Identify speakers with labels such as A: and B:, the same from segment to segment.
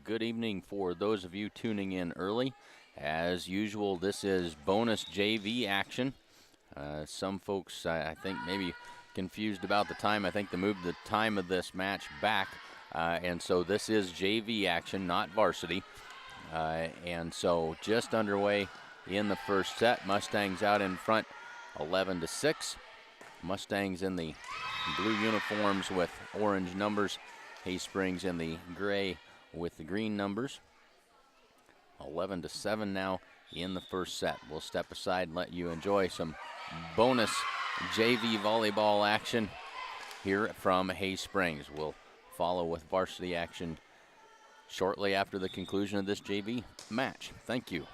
A: good evening for those of you tuning in early. As usual, this is bonus JV action. Some folks, I think, maybe confused about the time. I think they moved the time of this match back. And so this is JV action, not varsity. And so just underway in the first set. Mustangs out in front 11-6. Mustangs in the blue uniforms with orange numbers. Haysprings in the gray with the green numbers. 11-7 now in the first set. We'll step aside and let you enjoy some bonus JV volleyball action here from Haysprings. We'll follow with varsity action shortly after the conclusion of this JV match. Thank you.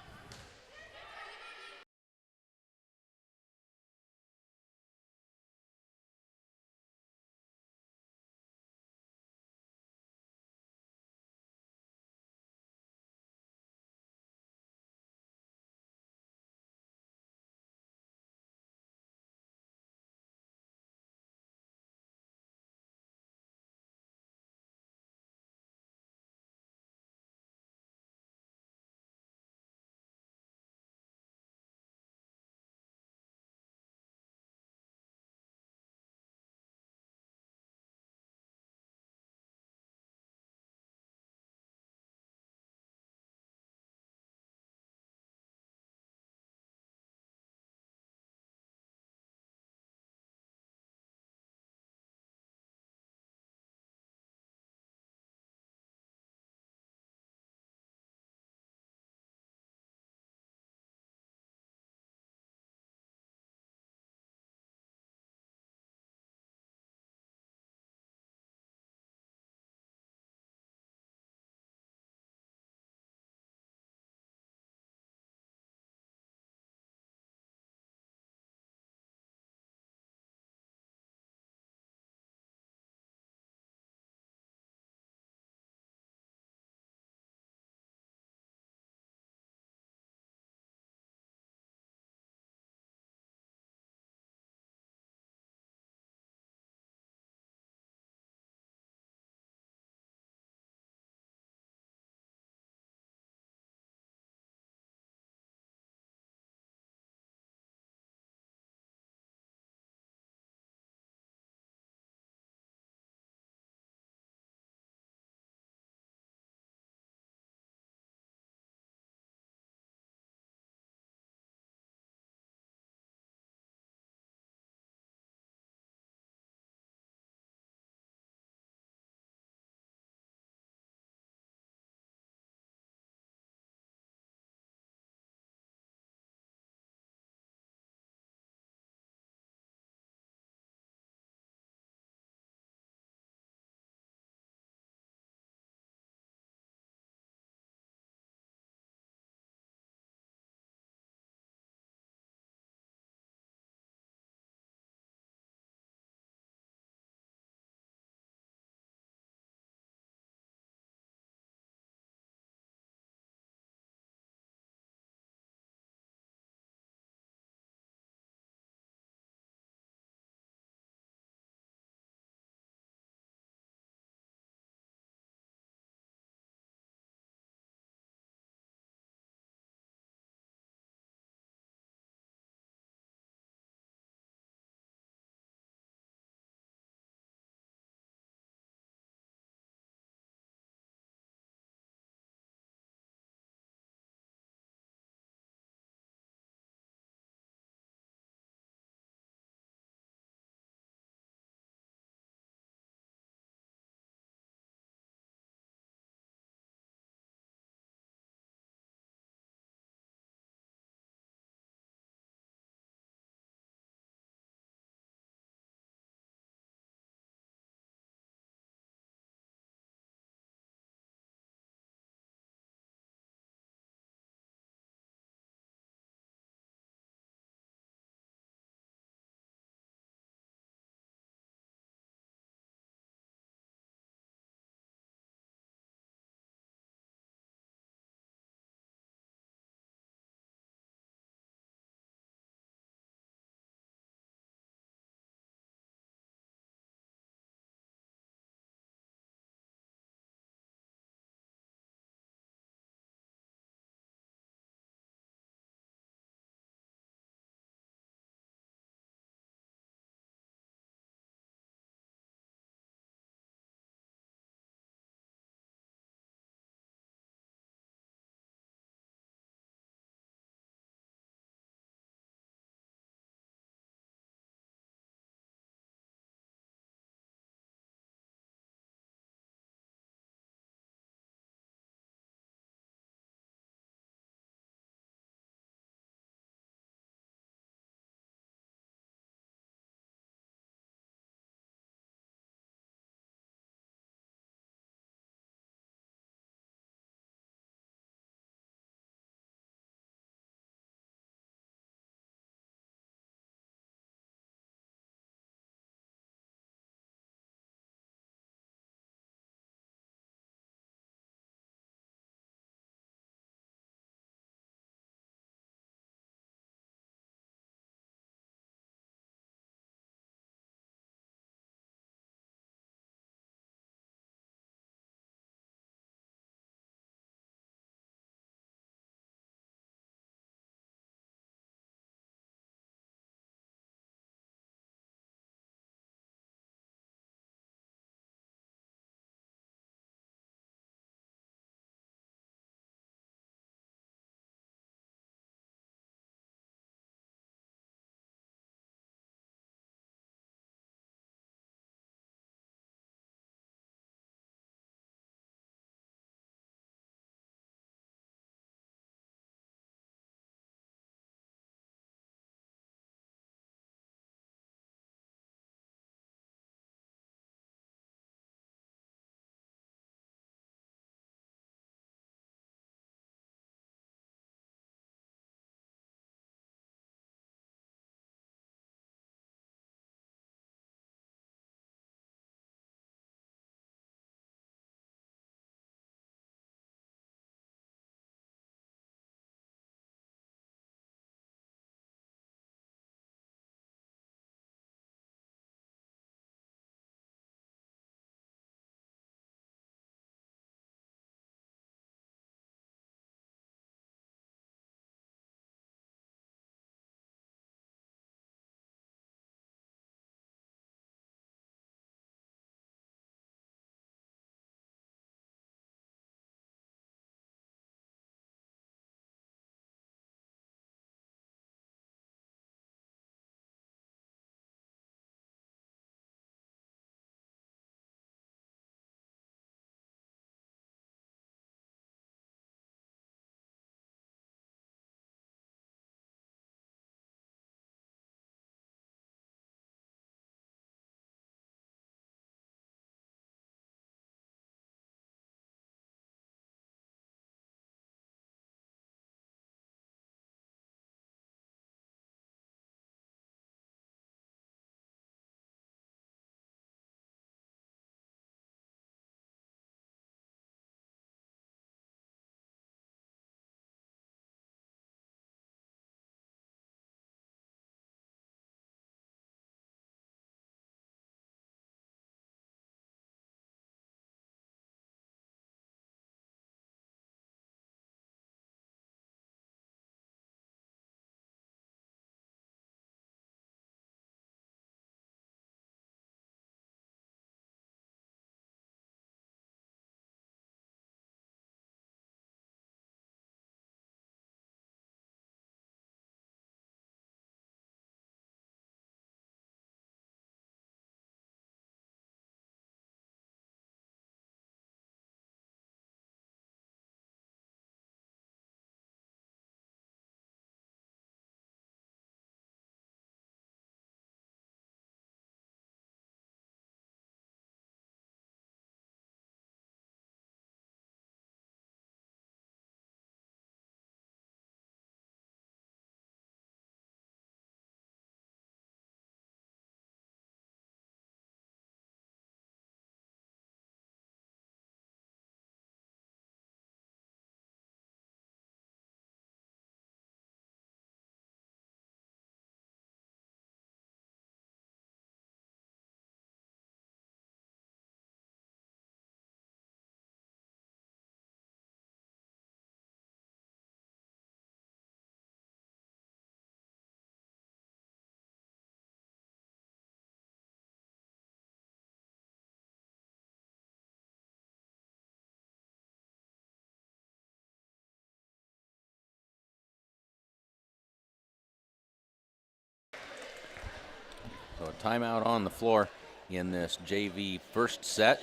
A: So a timeout on the floor in this JV first set.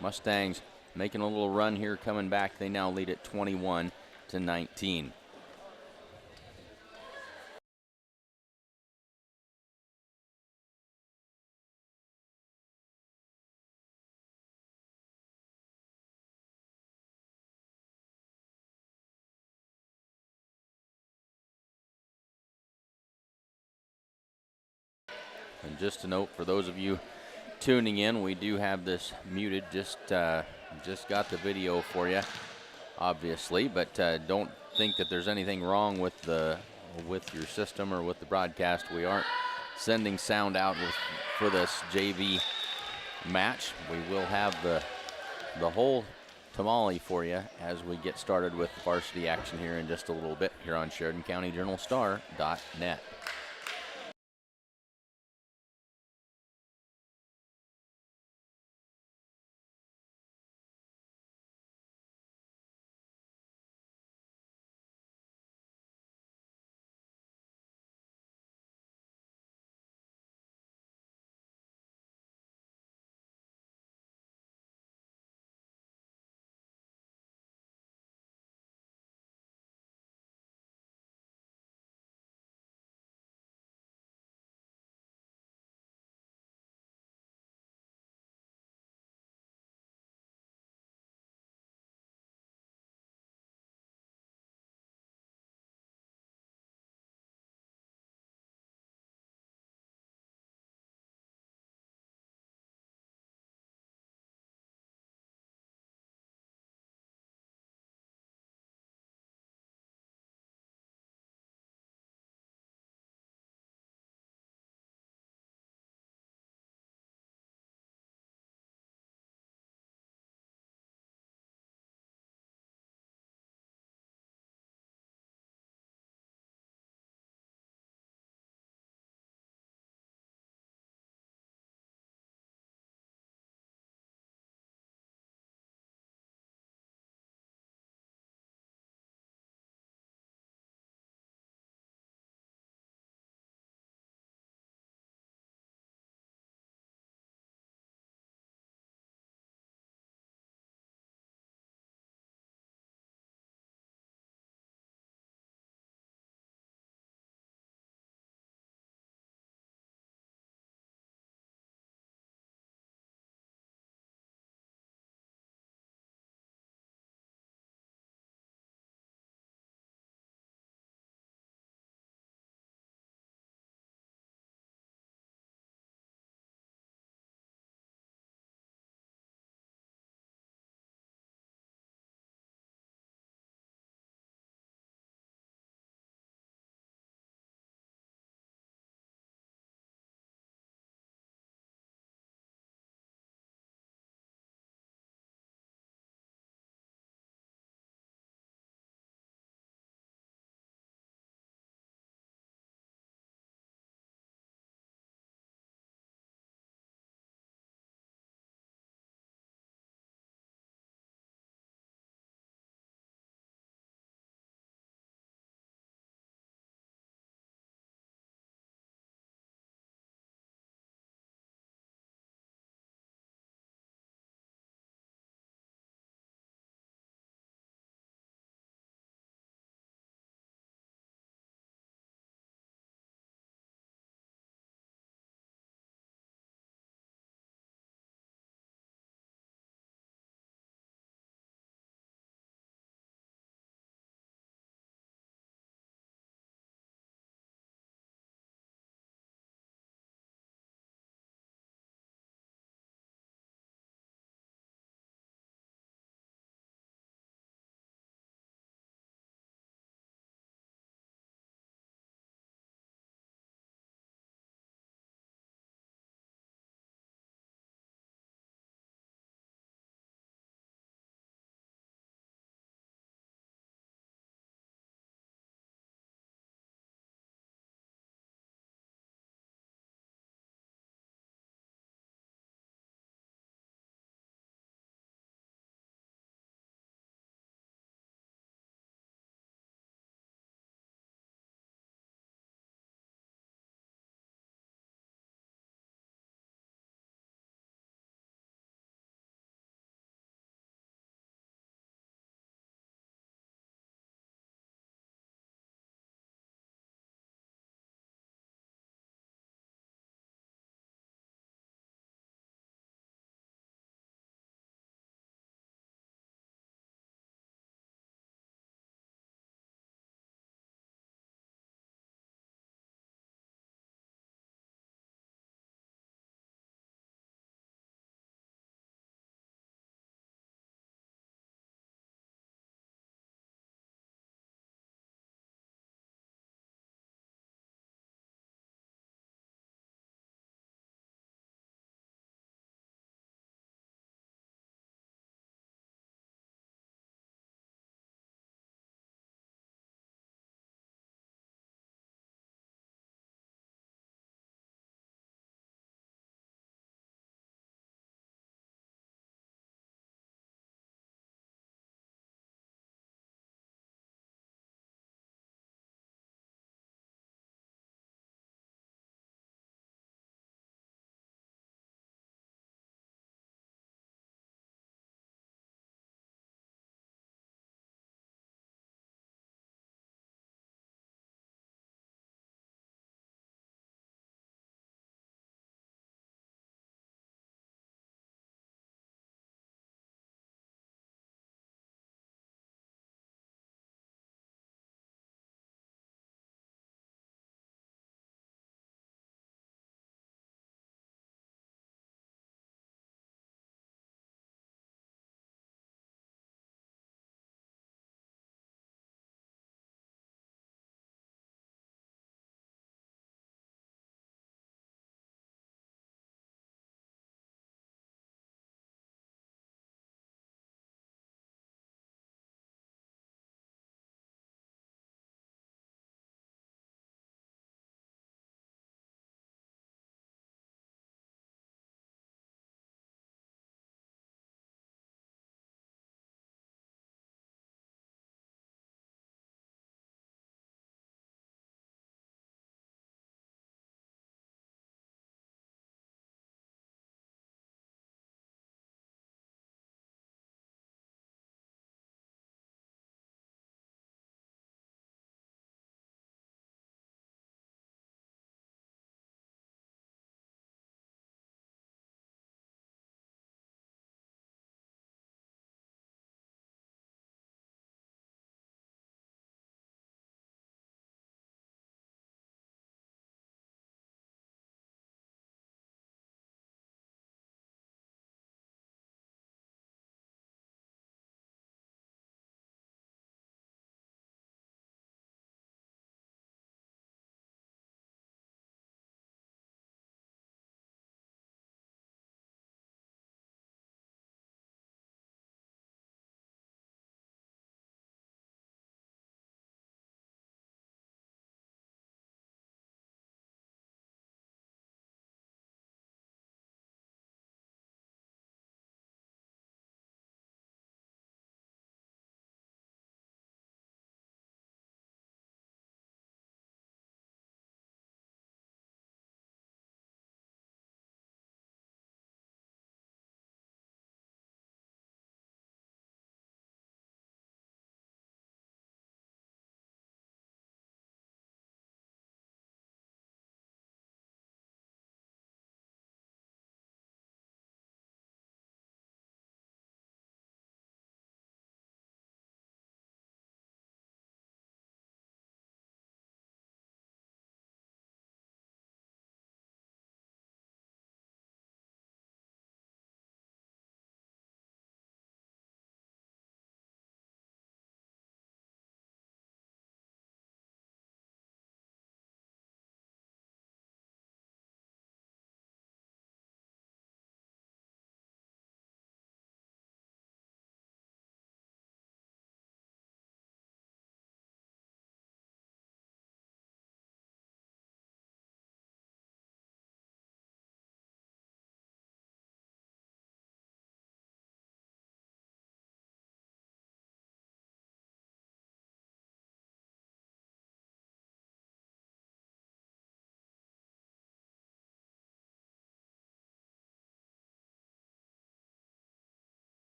A: Mustangs making a little run here, coming back. They now lead at 21-19. And just a note for those of you tuning in, we do have this muted. Just got the video for you, obviously, but don't think that there's anything wrong with your system or with the broadcast. We aren't sending sound out for this JV match. We will have the whole tamale for you as we get started with varsity action here in just a little bit here on SheridanCountyJournalStar.net.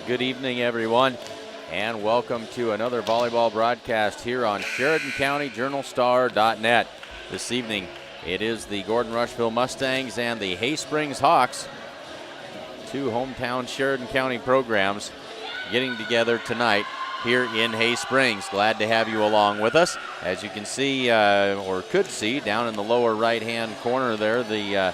A: Good evening, everyone, and welcome to another volleyball broadcast here on Sheridan County JournalStar.net. This evening, it is the Gordon-Rushville Mustangs and the Hay Springs Hawks, two hometown Sheridan County programs, getting together tonight here in Hay Springs. Glad to have you along with us. As you can see, or could see, down in the lower right-hand corner there, the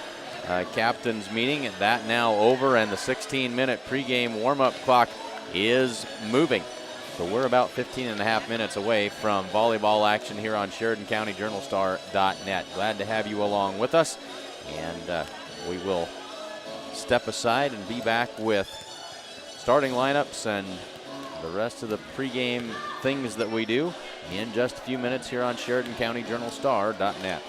A: captain's meeting. That now over, and the 16-minute pregame warm-up clock is moving. So we're about 15 and a half minutes away from volleyball action here on Sheridan County JournalStar.net. Glad to have you along with us, and we will step aside and be back with starting lineups and the rest of the pregame things that we do in just a few minutes here on Sheridan County JournalStar.net.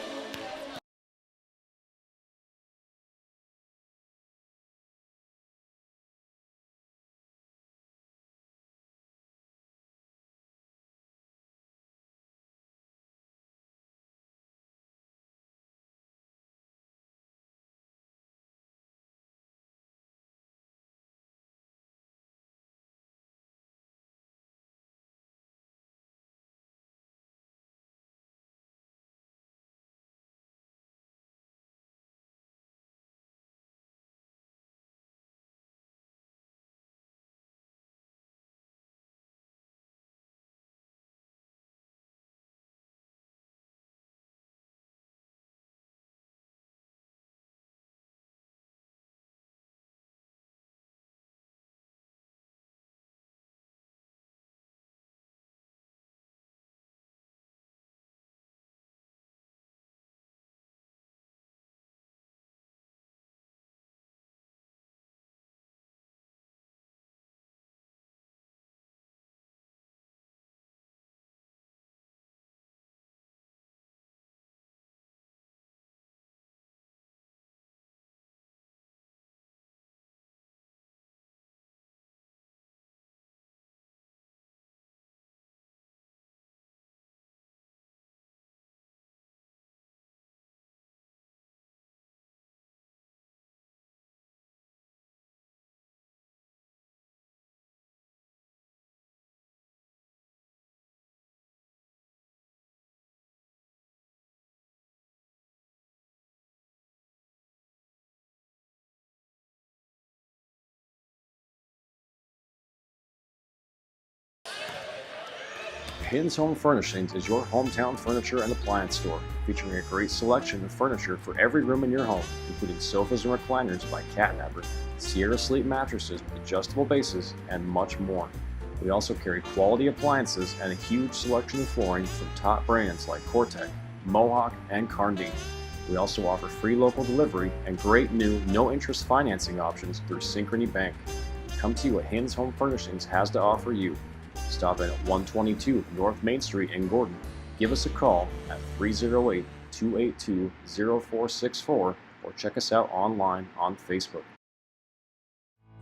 B: Hayden's Home Furnishings is your hometown furniture and appliance store, featuring a great selection of furniture for every room in your home, including sofas and recliners by Catnapper, Sierra Sleep mattresses with adjustable bases, and much more. We also carry quality appliances and a huge selection of flooring from top brands like Cortec, Mohawk, and Carndine. We also offer free local delivery and great new no-interest financing options through Synchrony Bank. Come see what Hayden's Home Furnishings has to offer you. Stop in at 122 North Main Street in Gordon. Give us a call at 308-282-0464 or check us out online on Facebook.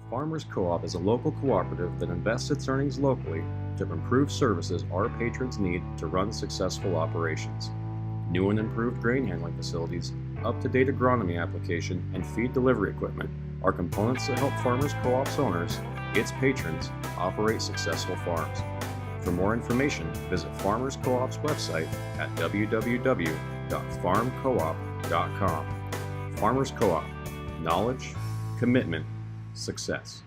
B: Farmers Co-op is a local cooperative that invests its earnings locally to improve services our patrons need to run successful operations. New and improved grain handling facilities, up-to-date agronomy application, and feed delivery equipment are components that help Farmers Co-op's owners, its patrons, operate successful farms. For more information, visit Farmers Co-op's website at www.farmcoop.com. Farmers Co-op. Knowledge, commitment, success.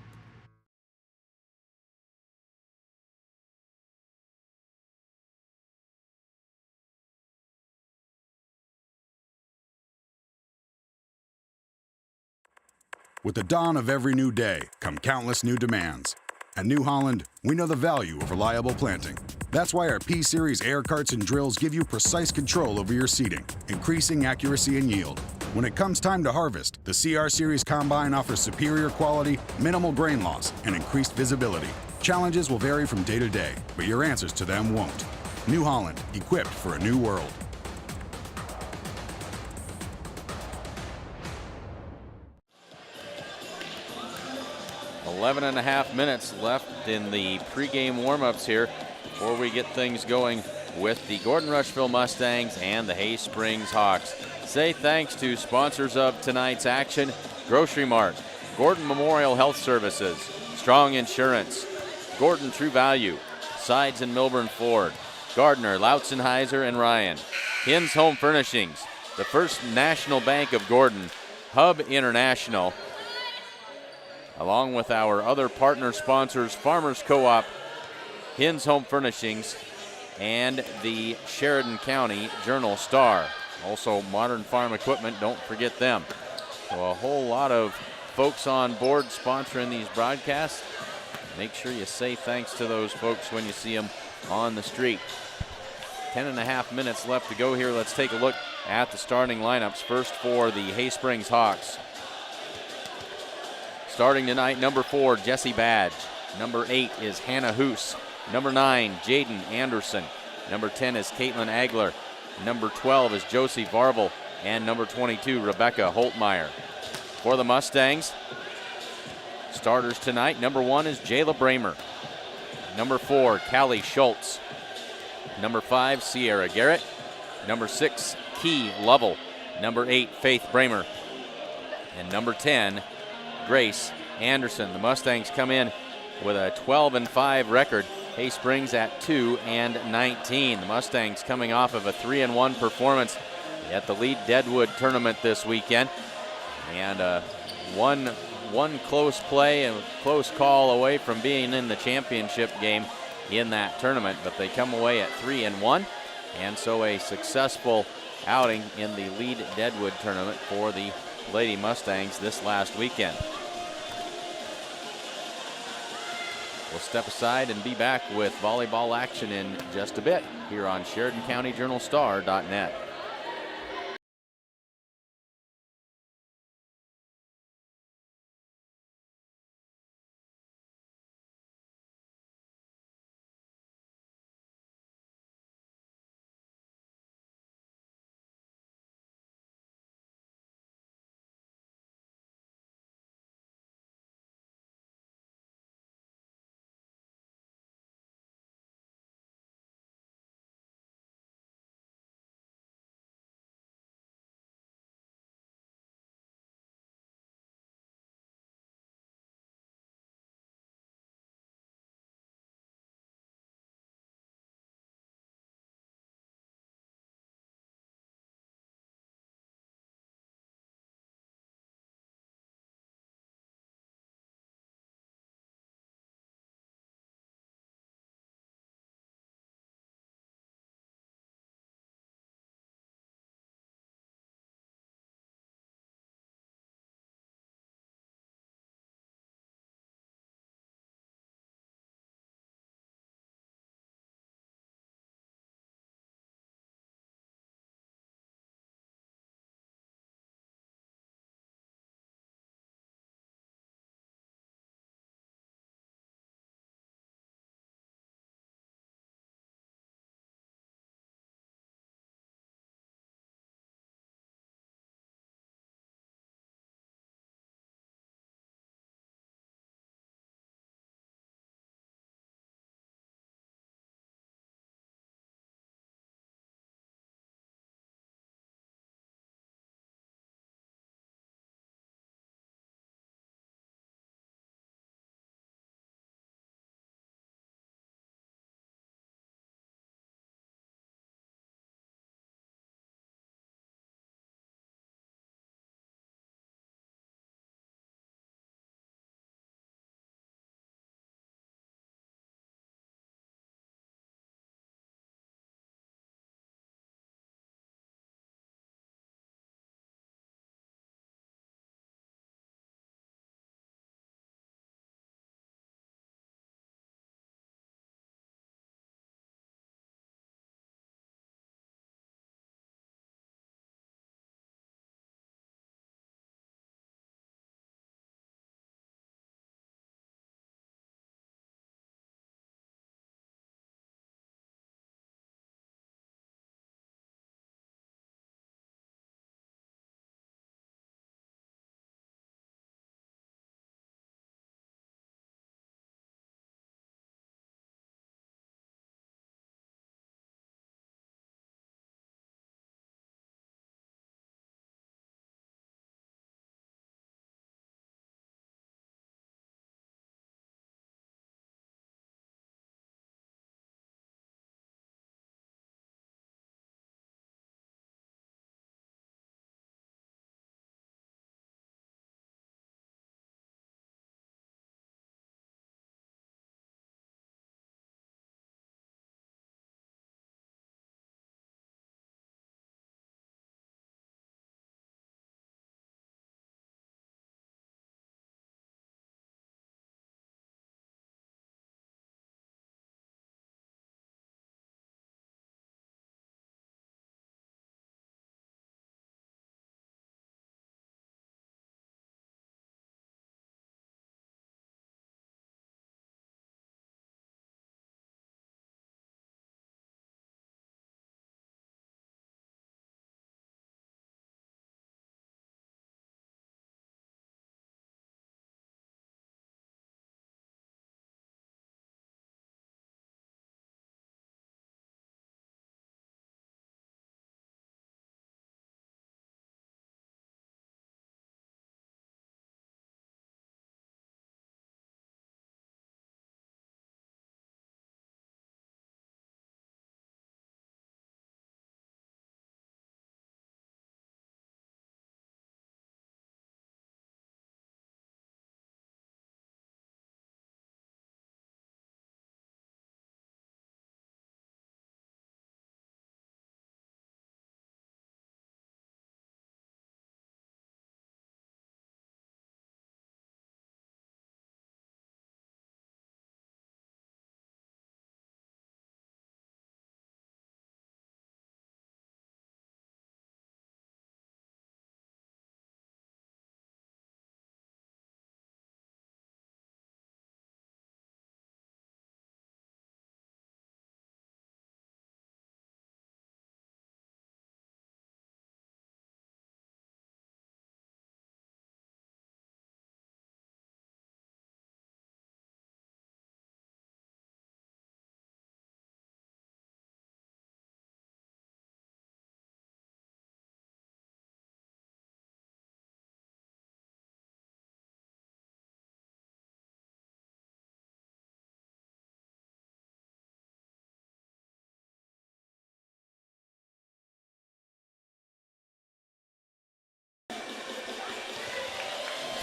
C: With the dawn of every new day come countless new demands. At New Holland, we know the value of reliable planting. That's why our P-Series air carts and drills give you precise control over your seeding, increasing accuracy and yield. When it comes time to harvest, the CR Series Combine offers superior quality, minimal grain loss, and increased visibility. Challenges will vary from day to day, but your answers to them won't. New Holland, equipped for a new world.
A: 11 and a half minutes left in the pregame warm-ups here before we get things going with the Gordon-Rushville Mustangs and the Hay Springs Hawks. Say thanks to sponsors of tonight's action: Grocery Mart, Gordon Memorial Health Services, Strong Insurance, Gordon True Value, Sides and Milburn Ford, Gardner, Lautzenheiser, and Ryan. Hins Home Furnishings, the First National Bank of Gordon, Hub International, along with our other partner sponsors, Farmers Co-op, Hins Home Furnishings, and the Sheridan County Journal-Star. Also Modern Farm Equipment, don't forget them. So a whole lot of folks on board sponsoring these broadcasts. Make sure you say thanks to those folks when you see them on the street. 10.5 minutes left to go here. Let's take a look at the starting lineups. First for the Hay Springs Hawks. Starting tonight, number 4, Jesse Badge. Number 8 is Hannah Hoos. Number 9, Jaden Anderson. Number 10 is Caitlin Agler. Number 12 is Josie Varvel. And number 22, Rebecca Holtmeyer. For the Mustangs, starters tonight, number 1 is Jayla Bramer. Number 4, Callie Schultz. Number 5, Sierra Garrett. Number 6, Key Lovell. Number 8, Faith Bramer. And number 10, Grace Anderson. The Mustangs come in with a 12-5 record. Hay Springs at 2-19. The Mustangs coming off of a 3-1 performance at the Lead Deadwood tournament this weekend. And one close play and close call away from being in the championship game in that tournament, but they come away at 3-1, and so a successful outing in the Lead Deadwood tournament for the Lady Mustangs this last weekend. We'll step aside and be back with volleyball action in just a bit here on SheridanCountyJournalStar.net.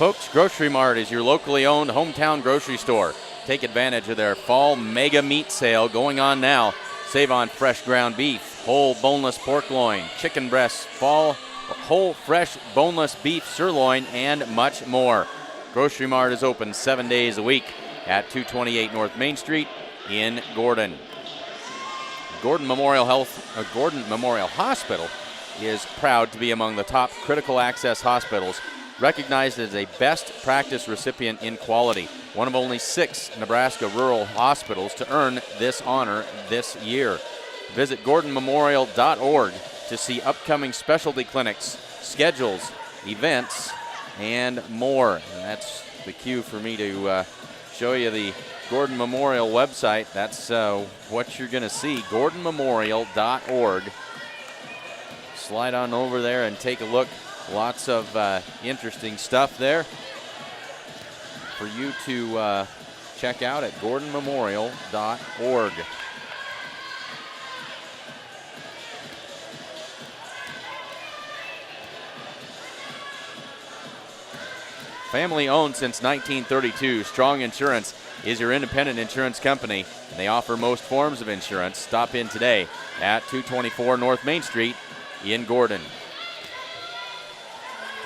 A: Folks, Grocery Mart is your locally owned hometown grocery store. Take advantage of their fall mega meat sale going on now. Save on fresh ground beef, whole boneless pork loin, chicken breasts, whole fresh boneless beef sirloin, and much more. Grocery Mart is open 7 days a week at 228 North Main Street in Gordon. Gordon Memorial Hospital is proud to be among the top critical access hospitals, recognized as a best practice recipient in quality, one of only 6 Nebraska rural hospitals to earn this honor this year. Visit gordonmemorial.org to see upcoming specialty clinics, schedules, events, and more. And that's the cue for me to show you the Gordon Memorial website. That's what you're going to see, gordonmemorial.org. Slide on over there and take a look. Lots of interesting stuff there for you to check out at gordonmemorial.org. Family owned since 1932, Strong Insurance is your independent insurance company, and they offer most forms of insurance. Stop in today at 224 North Main Street in Gordon.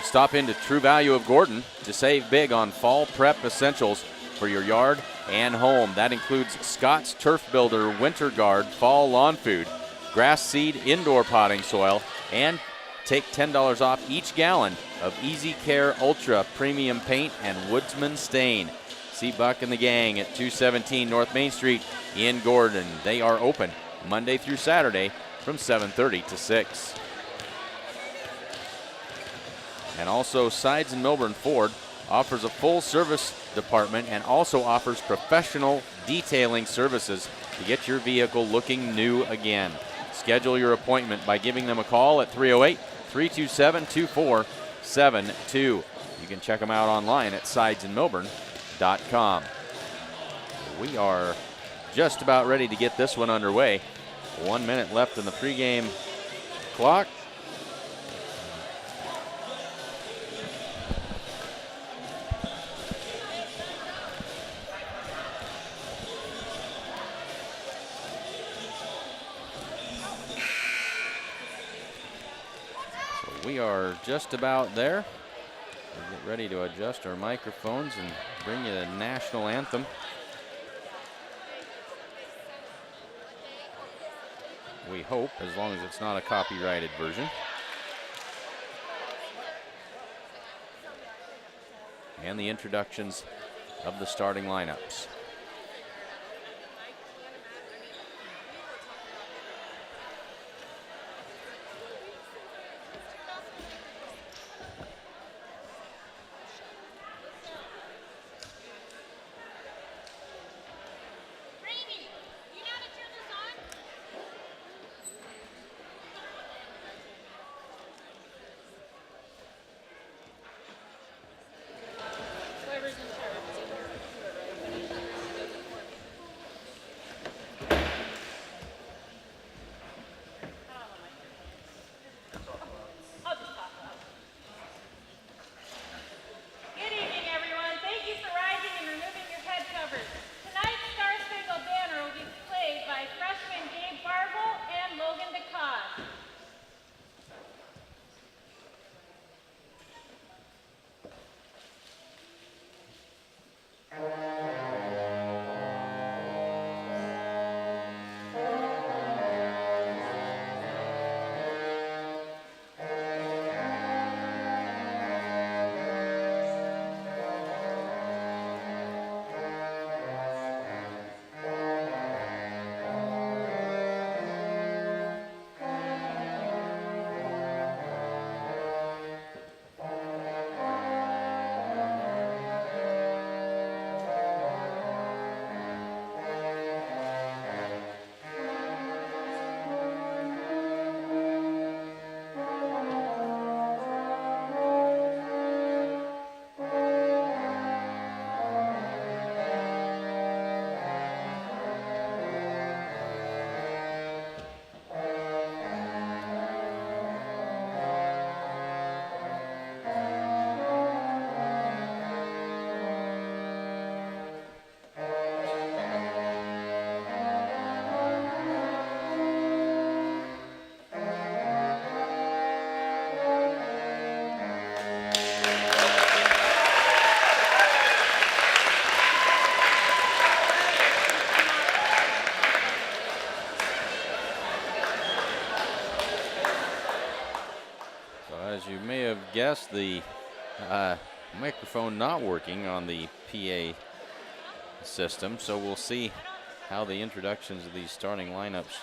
A: Stop into True Value of Gordon to save big on fall prep essentials for your yard and home. That includes Scott's Turf Builder Winter Guard Fall Lawn Food, Grass Seed Indoor Potting Soil, and take $10 off each gallon of Easy Care Ultra Premium Paint and Woodsman Stain. See Buck and the gang at 217 North Main Street in Gordon. They are open Monday through Saturday from 7:30 to 6. And also Sides and Milburn Ford offers a full service department and also offers professional detailing services to get your vehicle looking new again. Schedule your appointment by giving them a call at 308-327-2472. You can check them out online at sidesandmilburn.com. We are just about ready to get this one underway. 1 minute left in the pregame clock. We are just about there. We'll get ready to adjust our microphones and bring you the national anthem. We hope, as long as it's not a copyrighted version. And the introductions of the starting lineups. guess the microphone not working on the PA system, so we'll see how the introductions of these starting lineups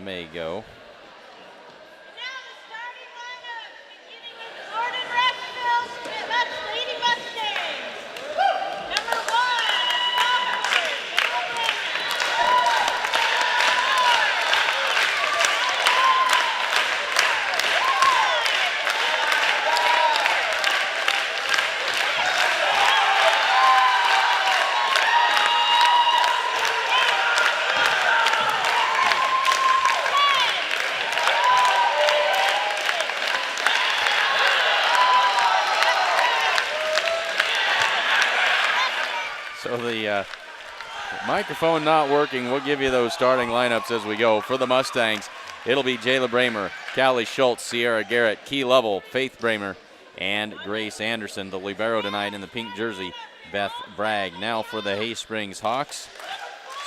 A: may go.
D: Now the starting lineup, beginning with the Gordon-Rushville Mustangs. Number 1,
A: So the microphone not working. We'll give you those starting lineups as we go. For the Mustangs, it'll be Jayla Bramer, Callie Schultz, Sierra Garrett, Key Lovell, Faith Bramer, and Grace Anderson. The libero tonight in the pink jersey, Beth Bragg. Now for the Hay Springs Hawks.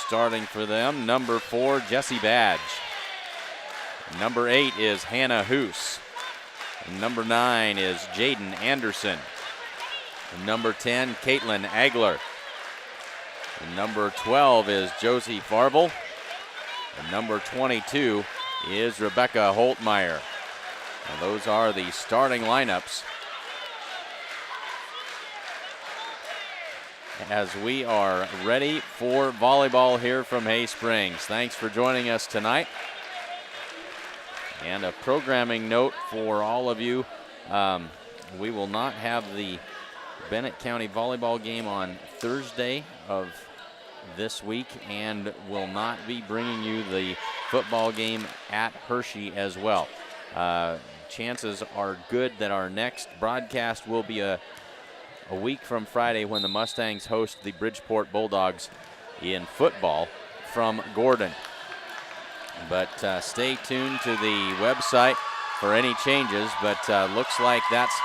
A: Starting for them, number 4, Jessie Badge. Number 8 is Hannah Hoos. Number 9 is Jaden Anderson. Number 10, Caitlin Agler. Number 12 is Josie Farvel. And number 22 is Rebecca Holtmeyer. And those are the starting lineups as we are ready for volleyball here from Hay Springs. Thanks for joining us tonight. And a programming note for all of you. We will not have the Bennett County volleyball game on Thursday of this week, and will not be bringing you the football game at Hershey as well. Chances are good that our next broadcast will be a week from Friday when the Mustangs host the Bridgeport Bulldogs in football from Gordon. But stay tuned to the website for any changes, but looks like that's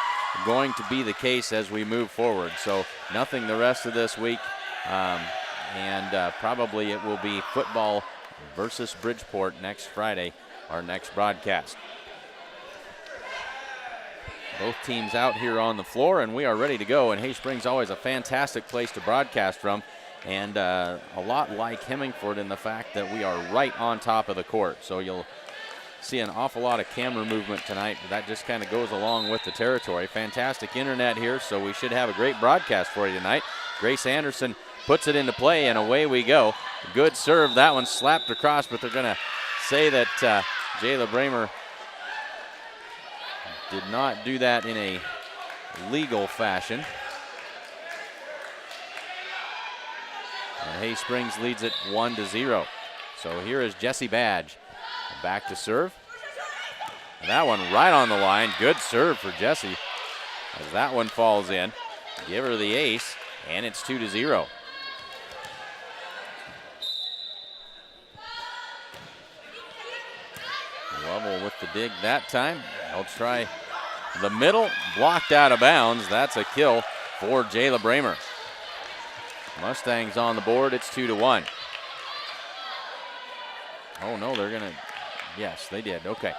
A: going to be the case as we move forward. So nothing the rest of this week, and probably it will be football versus Bridgeport next Friday, our next broadcast. Both teams out here on the floor, and we are ready to go. And Hay Springs always a fantastic place to broadcast from, and a lot like Hemingford in the fact that we are right on top of the court. So you'll see an awful lot of camera movement tonight. That just kind of goes along with the territory. Fantastic internet here, so we should have a great broadcast for you tonight. Grace Anderson puts it into play, and away we go. Good serve. That one slapped across, but they're going to say that Jayla Bramer did not do that in a legal fashion. And Hay Springs leads it 1-0. So here is Jessie Badge. Back to serve. And that one right on the line. Good serve for Jessie as that one falls in. Give her the ace, and it's 2-0. Lovell with the dig that time. They'll try the middle, blocked out of bounds. That's a kill for Jayla Bramer. Mustangs on the board. It's 2-1. Oh no, they're gonna. Yes, they did. Okay.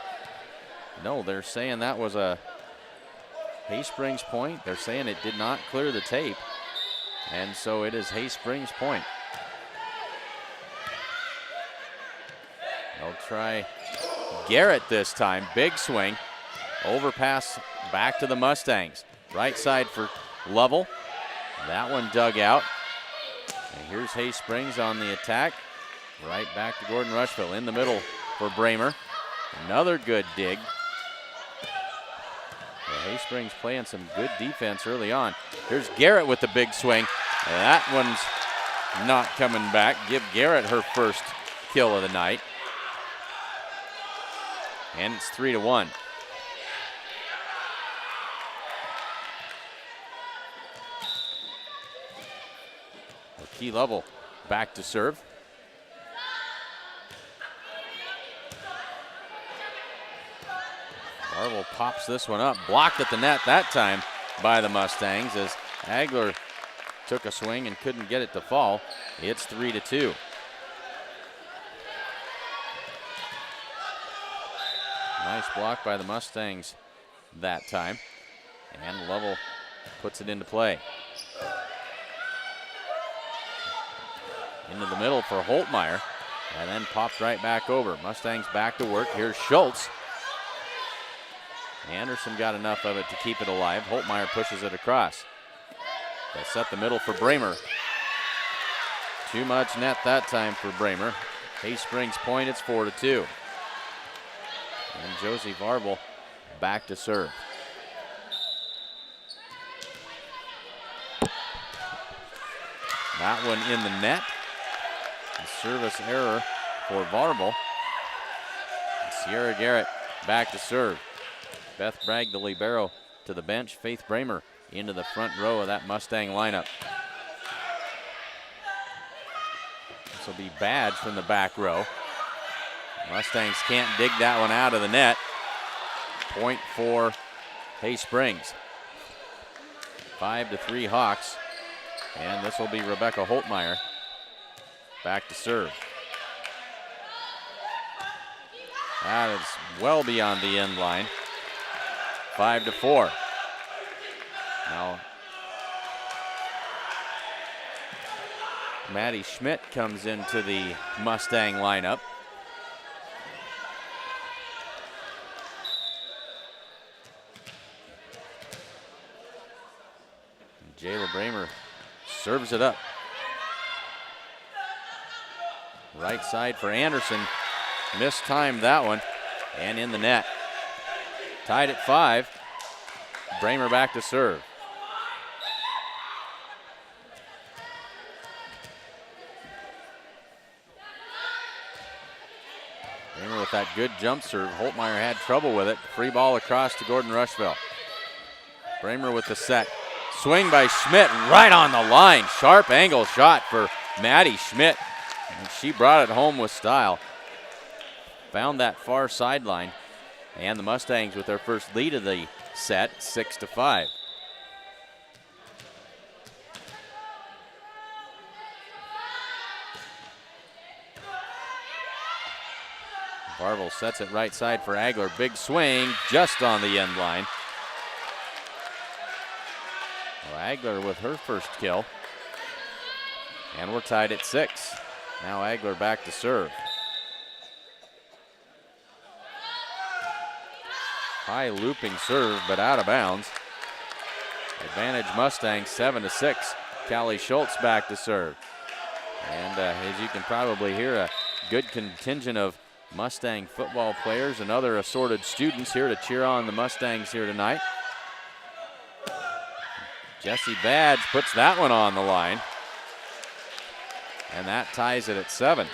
A: No, they're saying that was a Hay Springs point. They're saying it did not clear the tape, and so it is Hay Springs point. They'll try Garrett this time. Big swing. Overpass back to the Mustangs. Right side for Lovell. That one dug out. And here's Hay Springs on the attack. Right back to Gordon-Rushville in the middle for Bramer. Another good dig. Well, Hay Springs playing some good defense early on. Here's Garrett with the big swing. That one's not coming back. Give Garrett her first kill of the night. And it's 3-1. Key Lovell back to serve. Marvel pops this one up. Blocked at the net that time by the Mustangs as Agler took a swing and couldn't get it to fall. It's 3-2. Nice block by the Mustangs that time. And Lovell puts it into play. Into the middle for Holtmeyer. And then popped right back over. Mustangs back to work. Here's Schultz. Anderson got enough of it to keep it alive. Holtmeyer pushes it across. They set the middle for Bramer. Too much net that time for Bramer. Haysprings point, it's 4-2. And Josie Varble back to serve. That one in the net. A service error for Varble. Sierra Garrett back to serve. Beth Bragg, the libero, to the bench. Faith Bramer into the front row of that Mustang lineup. This will be Badge from the back row. Mustangs can't dig that one out of the net. Point for Haysprings. 5-3 Hawks. And this will be Rebecca Holtmeyer back to serve. That is well beyond the end line. 5-4. Now, Maddie Schmidt comes into the Mustang lineup. Jayla Bramer serves it up. Right side for Anderson. Mistimed that one. And in the net. Tied at 5. Bramer back to serve. Bramer with that good jump serve. Holtmeyer had trouble with it. Free ball across to Gordon-Rushville. Bramer with the set. Swing by Schmidt right on the line. Sharp angle shot for Maddie Schmidt. And she brought it home with style. Found that far sideline. And the Mustangs with their first lead of the set, 6-5. Varble sets it right side for Agler. Big swing just on the end line. Well, Agler with her first kill. And we're tied at 6. Now Agler back to serve. High looping serve, but out of bounds. Advantage Mustangs 7-6. Callie Schultz back to serve. And as you can probably hear, a good contingent of Mustang football players and other assorted students here to cheer on the Mustangs here tonight. Jessie Badge puts that one on the line. And that ties it at 7.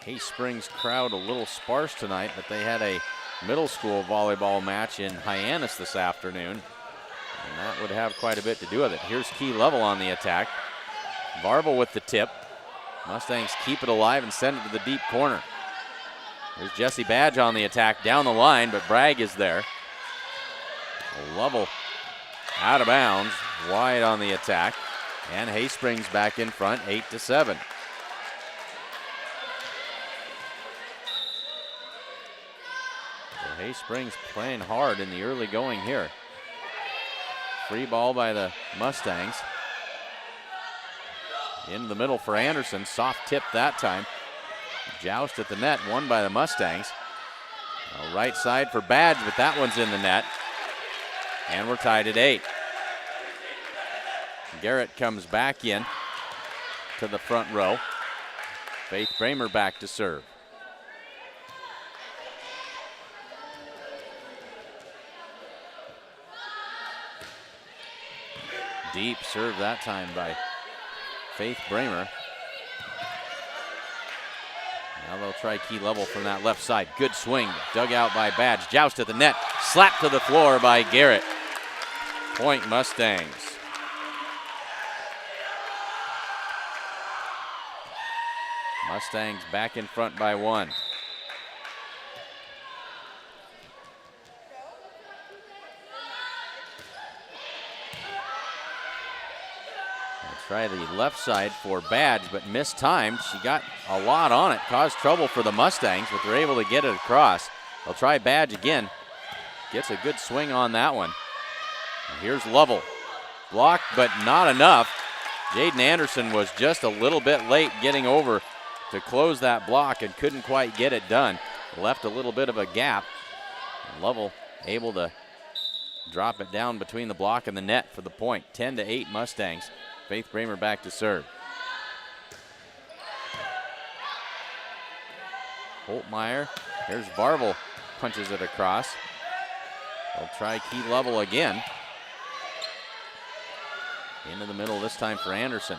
A: Haysprings crowd a little sparse tonight, but they had a middle school volleyball match in Hyannis this afternoon. And that would have quite a bit to do with it. Here's Key Level on the attack. Varble with the tip. Mustangs keep it alive and send it to the deep corner. There's Jessie Badge on the attack down the line, but Bragg is there. Level out of bounds, wide on the attack. And Haysprings back in front, 8-7. So Haysprings playing hard in the early going here. Free ball by the Mustangs. In the middle for Anderson, soft tip that time. Joust at the net, won by the Mustangs. Now right side for Badge, but that one's in the net. And we're tied at 8. Garrett comes back in to the front row. Faith Bramer back to serve. Deep serve that time by Faith Bramer. Now they'll try Key Level from that left side. Good swing, dug out by Badge. Joust at the net, slapped to the floor by Garrett. Point Mustangs. Mustangs back in front by 1. Try the left side for Badge, but mistimed. She got a lot on it, caused trouble for the Mustangs, but they're able to get it across. They'll try Badge again. Gets a good swing on that one. And here's Lovell. Blocked, but not enough. Jaden Anderson was just a little bit late getting over to close that block and couldn't quite get it done. Left a little bit of a gap. Lovell able to drop it down between the block and the net for the point. 10-8 Mustangs. Faith Bramer back to serve. Holtmeyer. Here's Varvel. Punches it across. They'll try Key Lovell again. Into the middle this time for Anderson.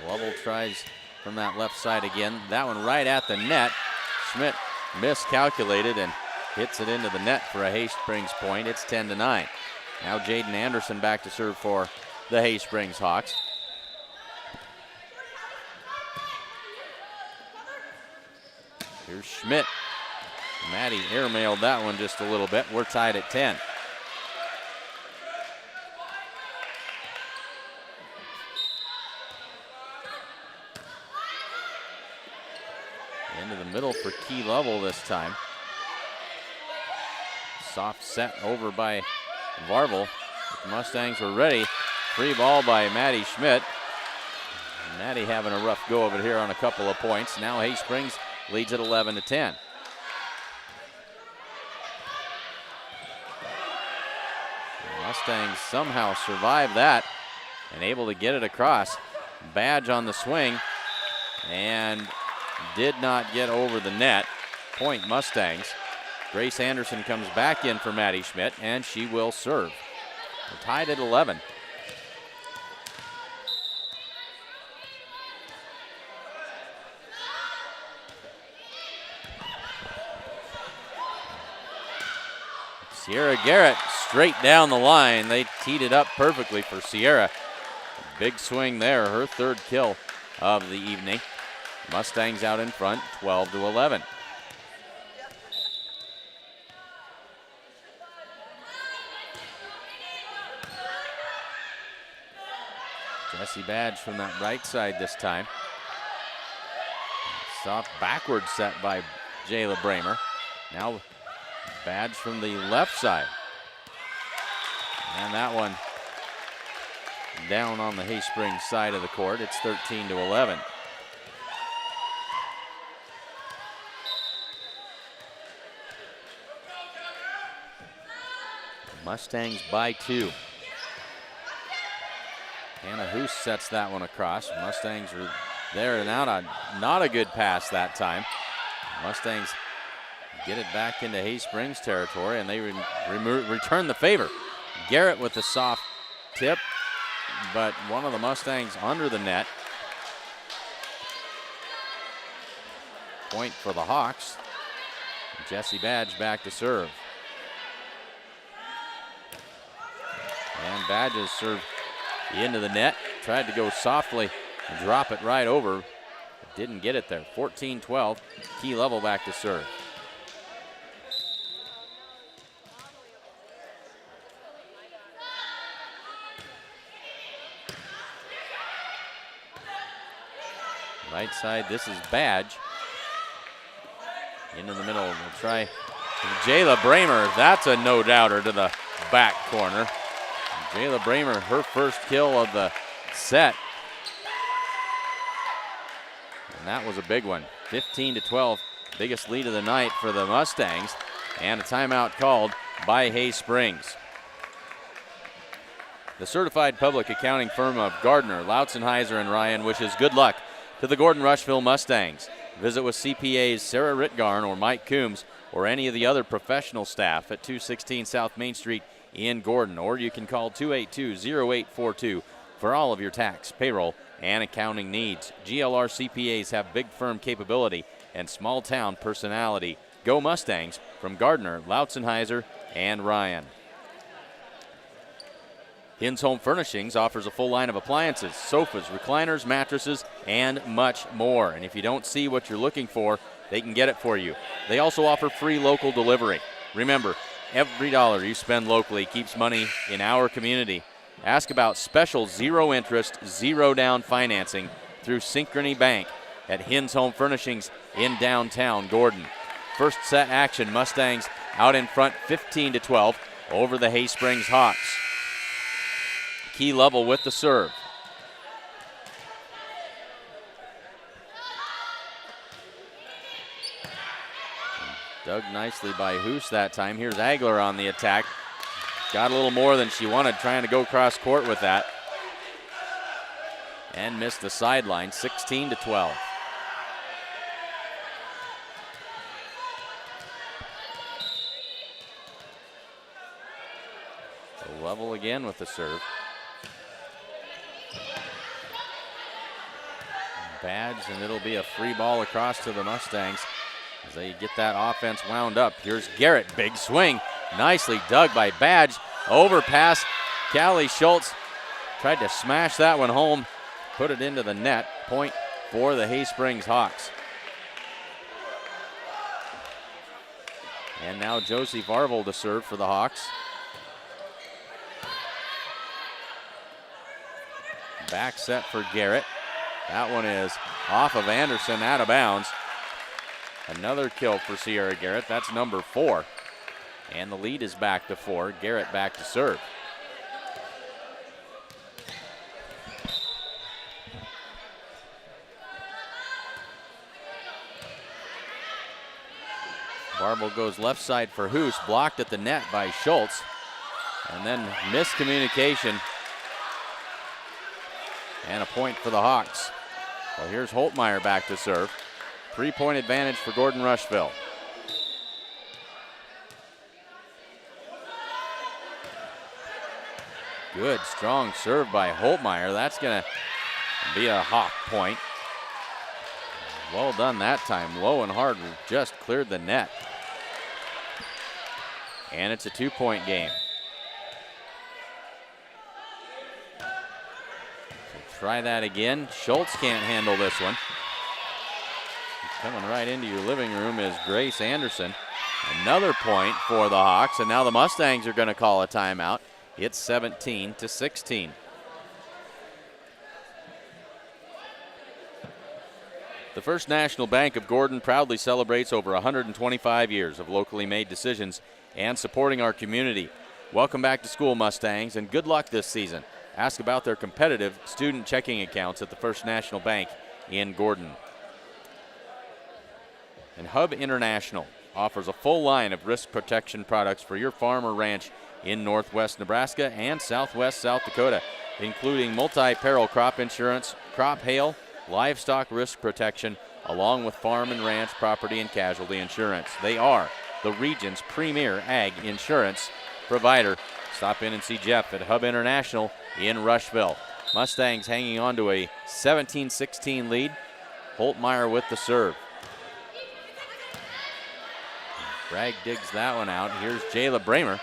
A: Lovell tries from that left side again. That one right at the net. Schmidt miscalculated and hits it into the net for a Hay Springs point. It's 10-9. Now Jaden Anderson back to serve for the Hay Springs Hawks. Here's Schmidt. Maddie airmailed that one just a little bit. We're tied at 10. Into the middle for Key Lovell this time. Soft set over by Varvel. The Mustangs were ready. Free ball by Maddie Schmidt. Maddie having a rough go of it here on a couple of points. Now Hay Springs leads at 11-10. Mustangs somehow survive that and able to get it across. Badge on the swing and did not get over the net. Point Mustangs. Grace Anderson comes back in for Maddie Schmidt, and she will serve. We're tied at 11. Sierra Garrett straight down the line. They teed it up perfectly for Sierra. Big swing there, her third kill of the evening. Mustangs out in front, 12-11. Jesse Badge from that right side this time. Soft backward set by Jayla Bramer. Now Badge from the left side. And that one down on the Hay Springs side of the court. It's 13-11. Mustangs by 2. Hannah Hoos sets that one across. Mustangs are there and out. Not a good pass that time. Mustangs get it back into Hay Springs territory, and they return the favor. Garrett with the soft tip, but one of the Mustangs under the net. Point for the Hawks. Jesse Badge back to serve. And Badges serve into the net. Tried to go softly and drop it right over. But didn't get it there. 14-12. Key Lovell back to serve. Right side, this is Badge. Into the middle, we'll try Jayla Bramer. That's a no-doubter to the back corner. Jayla Bramer, her first kill of the set. And that was a big one. 15-12, biggest lead of the night for the Mustangs. And a timeout called by Hay Springs. The certified public accounting firm of Gardner, Lautzenheiser, and Ryan wishes good luck to the Gordon-Rushville Mustangs. Visit with CPAs Sarah Ritgarn or Mike Coombs or any of the other professional staff at 216 South Main Street in Gordon, or you can call 282-0842 for all of your tax, payroll, and accounting needs. GLR CPAs have big firm capability and small town personality. Go Mustangs from Gardner, Lautzenheiser, and Ryan. Hin's Home Furnishings offers a full line of appliances, sofas, recliners, mattresses, and much more. And if you don't see what you're looking for, they can get it for you. They also offer free local delivery. Remember, every dollar you spend locally keeps money in our community. Ask about special zero interest, zero down financing through Synchrony Bank at Hin's Home Furnishings in downtown Gordon. First set action, Mustangs out in front 15-12 over the Hay-Springs Hawks. Key Level with the serve. Dug nicely by Hoos that time. Here's Agler on the attack. Got a little more than she wanted, trying to go cross court with that. And missed the sideline, 16-12. So Level again with the serve. Badge, and it'll be a free ball across to the Mustangs as they get that offense wound up. Here's Garrett, big swing. Nicely dug by Badge. Overpass. Callie Schultz tried to smash that one home. Put it into the net. Point for the Hay-Springs Hawks. And now Josie Varvel to serve for the Hawks. Back set for Garrett. That one is off of Anderson, out of bounds. Another kill for Sierra Garrett. That's number 4. And the lead is back to 4. Garrett back to serve. Barble goes left side for Hoos, blocked at the net by Schultz. And then miscommunication. And a point for the Hawks. Well, here's Holtmeyer back to serve. 3-point advantage for Gordon-Rushville. Good, strong serve by Holtmeyer. That's going to be a Hawk point. Well done that time. Low and hard, just cleared the net. And it's a 2-point game. So try that again. Schultz can't handle this one. Coming right into your living room is Grace Anderson. Another point for the Hawks, and now the Mustangs are going to call a timeout. It's 17-16. The First National Bank of Gordon proudly celebrates over 125 years of locally made decisions and supporting our community. Welcome back to school, Mustangs, and good luck this season. Ask about their competitive student checking accounts at the First National Bank in Gordon. And Hub International offers a full line of risk protection products for your farm or ranch in northwest Nebraska and southwest South Dakota, including multi-peril crop insurance, crop hail, livestock risk protection, along with farm and ranch property and casualty insurance. They are the region's premier ag insurance provider. Stop in and see Jeff at Hub International in Rushville. Mustangs hanging on to a 17-16 lead. Holtmeyer with the serve. Bragg digs that one out. Here's Jayla Bramer.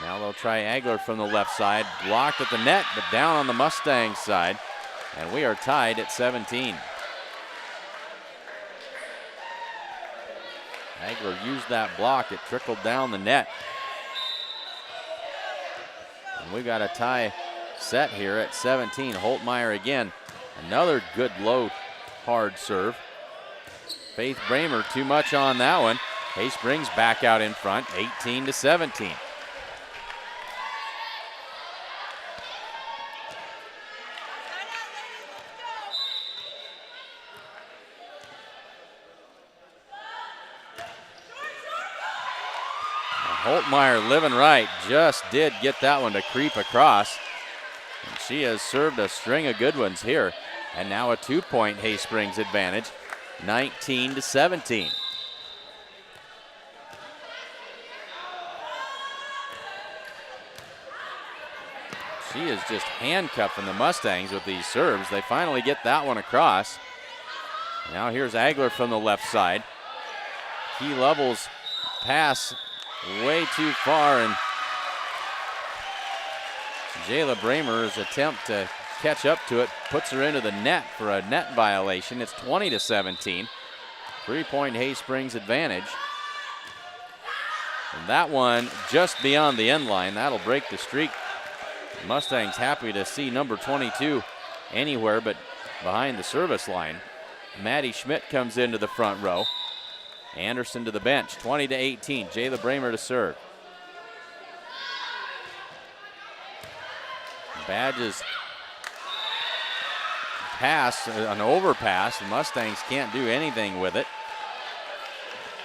A: Now they'll try Agler from the left side. Blocked at the net, but down on the Mustangs side. And we are tied at 17. Agler used that block. It trickled down the net. And we got a tie set here at 17. Holtmeyer again. Another good low, hard serve. Faith Bramer too much on that one. Hay-Springs back out in front, 18-17. Holtmeyer living right, just did get that one to creep across. And she has served a string of good ones here. And now a 2-point Hay-Springs advantage, 19-17. She is just handcuffing the Mustangs with these serves. They finally get that one across. Now here's Agler from the left side. Key Levels pass way too far, and Jayla Bramer's attempt to catch up to it puts her into the net for a net violation. It's 20-17. 3-point Hay-Springs advantage. And that one just beyond the end line. That'll break the streak. Mustangs happy to see number 22 anywhere but behind the service line. Maddie Schmidt comes into the front row. Anderson to the bench, 20-18. Jayla Bramer to serve. Badges pass, an overpass. The Mustangs can't do anything with it.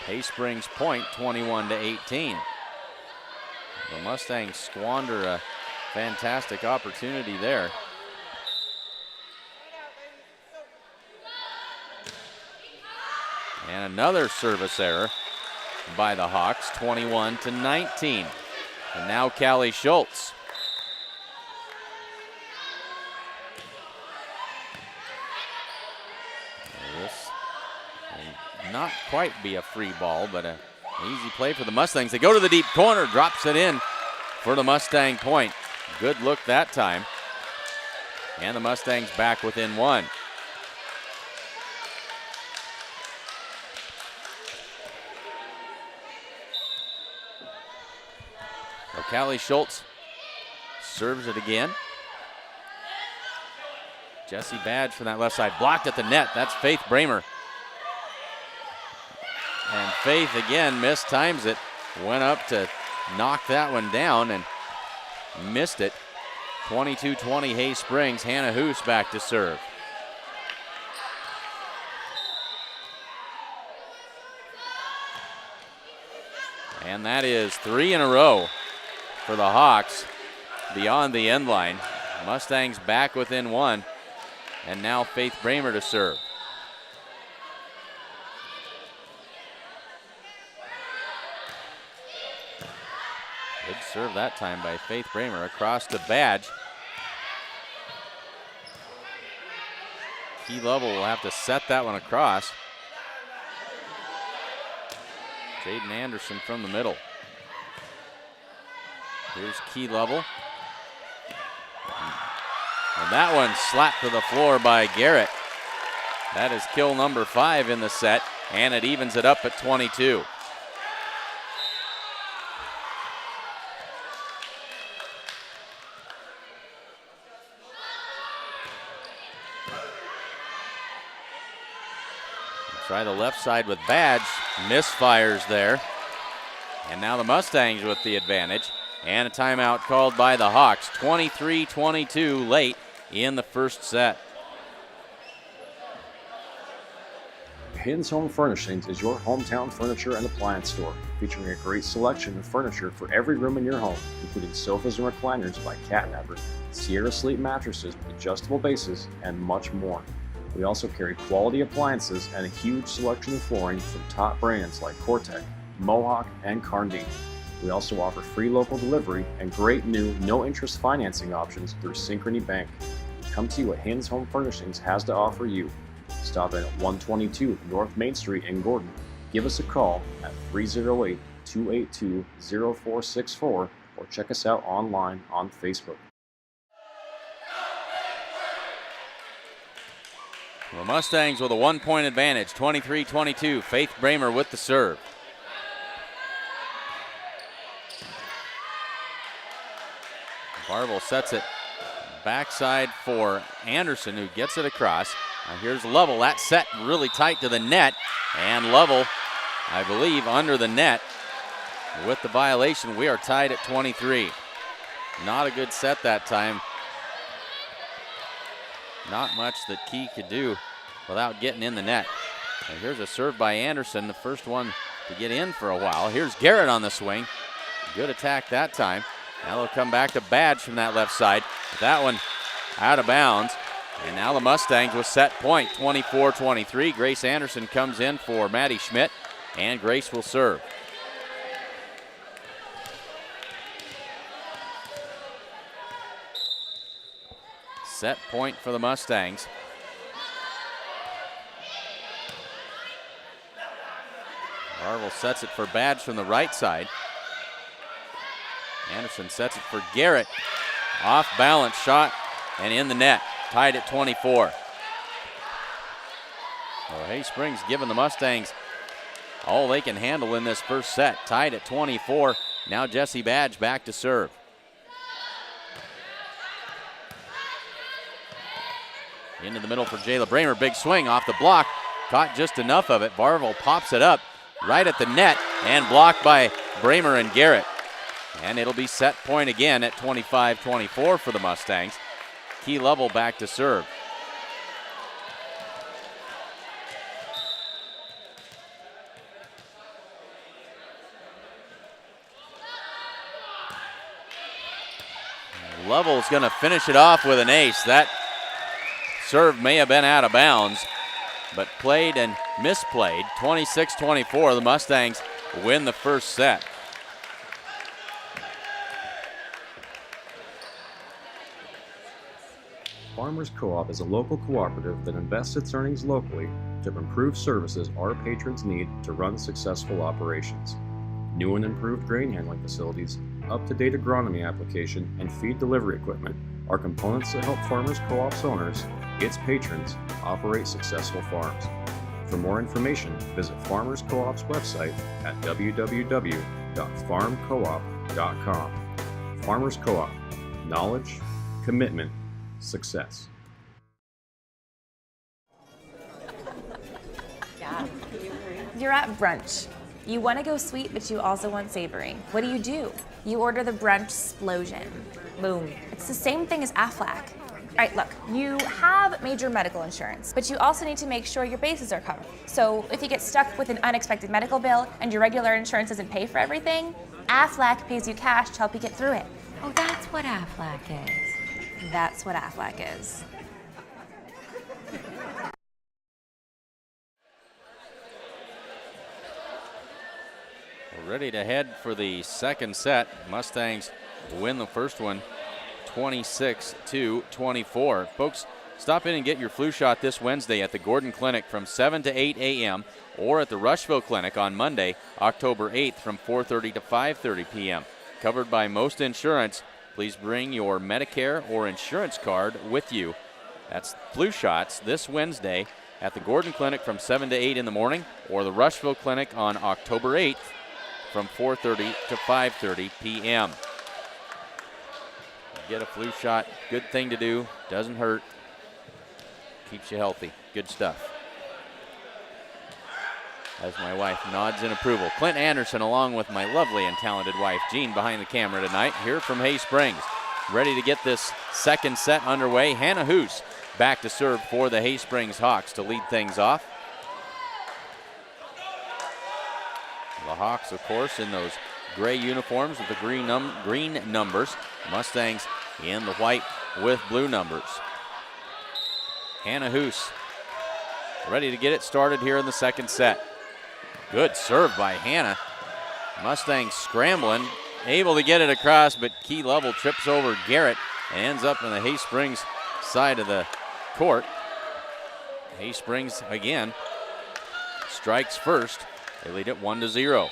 A: Hay Springs point, 21-18. The Mustangs squander a fantastic opportunity there. And another service error by the Hawks, 21-19. And now Callie Schultz. This will not quite be a free ball, but an easy play for the Mustangs. They go to the deep corner, drops it in for the Mustang point. Good look that time. And the Mustangs back within one. Callie Schultz serves it again. Jessie Badge from that left side, blocked at the net. That's Faith Bramer. And Faith again mistimes it. Went up to knock that one down and missed it. 22-20 Hay Springs. Hannah Hoos back to serve. And that is 3 in a row for the Hawks beyond the end line. Mustangs back within one. And now Faith Bramer to serve. Good serve that time by Faith Bramer across to Badge. Key Level will have to set that one across. Jaden Anderson from the middle. Here's Key Level. And that one slapped to the floor by Garrett. That is kill number 5 in the set, and it evens it up at 22. Try the left side with Badge. Misfires there. And now the Mustangs with the advantage. And a timeout called by the Hawks. 23-22 late in the first set.
B: Hayden's Home Furnishings is your hometown furniture and appliance store, featuring a great selection of furniture for every room in your home, including sofas and recliners by Catnapper, Sierra Sleep mattresses with adjustable bases, and much more. We also carry quality appliances and a huge selection of flooring from top brands like Cortec, Mohawk, and Carndine. We also offer free local delivery and great new no-interest financing options through Synchrony Bank. Come see what Hayden's Home Furnishings has to offer you. Stop in at 122 North Main Street in Gordon. Give us a call at 308-282-0464 or check us out online on Facebook.
A: The Mustangs with a 1-point advantage, 23-22. Faith Bramer with the serve. Barvel sets it backside for Anderson, who gets it across. Now here's Lovell. That set really tight to the net. And Lovell, I believe, under the net. With the violation, we are tied at 23. Not a good set that time. Not much that Key could do without getting in the net. And here's a serve by Anderson, the first one to get in for a while. Here's Garrett on the swing. Good attack that time. Now they'll come back to Badge from that left side. That one out of bounds. And now the Mustangs with set point, 24-23. Grace Anderson comes in for Maddie Schmidt, and Grace will serve. Set point for the Mustangs. Marvel sets it for Badge from the right side. Anderson sets it for Garrett. Off balance shot and in the net. Tied at 24. Well, Hay Springs giving the Mustangs all they can handle in this first set. Tied at 24. Now Jessie Badge back to serve. Into the middle for Jayla Bramer. Big swing off the block. caught just enough of it. Varvel pops it up right at the net and blocked by Bramer and Garrett. And it'll be set point again at 25-24 for the Mustangs. Key Level back to serve. Level's going to finish it off with an ace. That serve may have been out of bounds, but played and misplayed. 26-24, the Mustangs win the first set.
B: Farmers Co-op is a local cooperative that invests its earnings locally to improve services our patrons need to run successful operations. New and improved grain handling facilities, up-to-date agronomy application, and feed delivery equipment are components that help Farmers Co-op's owners, its patrons, operate successful farms. For more information, visit Farmers Co-op's website at www.farmcoop.com. Farmers Co-op, knowledge, commitment, success.
E: You're at brunch. You want to go sweet, but you also want savory. What do? You order the brunch explosion. Boom. It's the same thing as Aflac. All right, look, you have major medical insurance, but you also need to make sure your bases are covered. So if you get stuck with an unexpected medical bill and your regular insurance doesn't pay for everything, Aflac pays you cash to help you get through it.
F: Oh, that's what Aflac is.
E: That's what Aflac is.
A: We're ready to head for the second set. Mustangs win the first one 26-24. Folks, stop in and get your flu shot this Wednesday at the Gordon Clinic from 7 to 8 a.m. or at the Rushville Clinic on Monday, October 8th from 4:30 to 5:30 p.m. Covered by most insurance. Please bring your Medicare or insurance card with you. That's flu shots this Wednesday at the Gordon Clinic from 7 to 8 in the morning or the Rushville Clinic on October 8th from 4:30 to 5:30 p.m. Get a flu shot, good thing to do, doesn't hurt, keeps you healthy, good stuff. As my wife nods in approval. Clint Anderson along with my lovely and talented wife Jean behind the camera tonight, here from Hay Springs. Ready to get this second set underway. Hannah Hoos back to serve for the Hay Springs Hawks to lead things off. The Hawks, of course, in those gray uniforms with the green numbers. Mustangs in the white with blue numbers. Hannah Hoos ready to get it started here in the second set. Good serve by Hannah. Mustangs scrambling, able to get it across, but Key Level trips over Garrett and ends up on the Hay Springs side of the court. Hay Springs again strikes first. They lead it 1-0.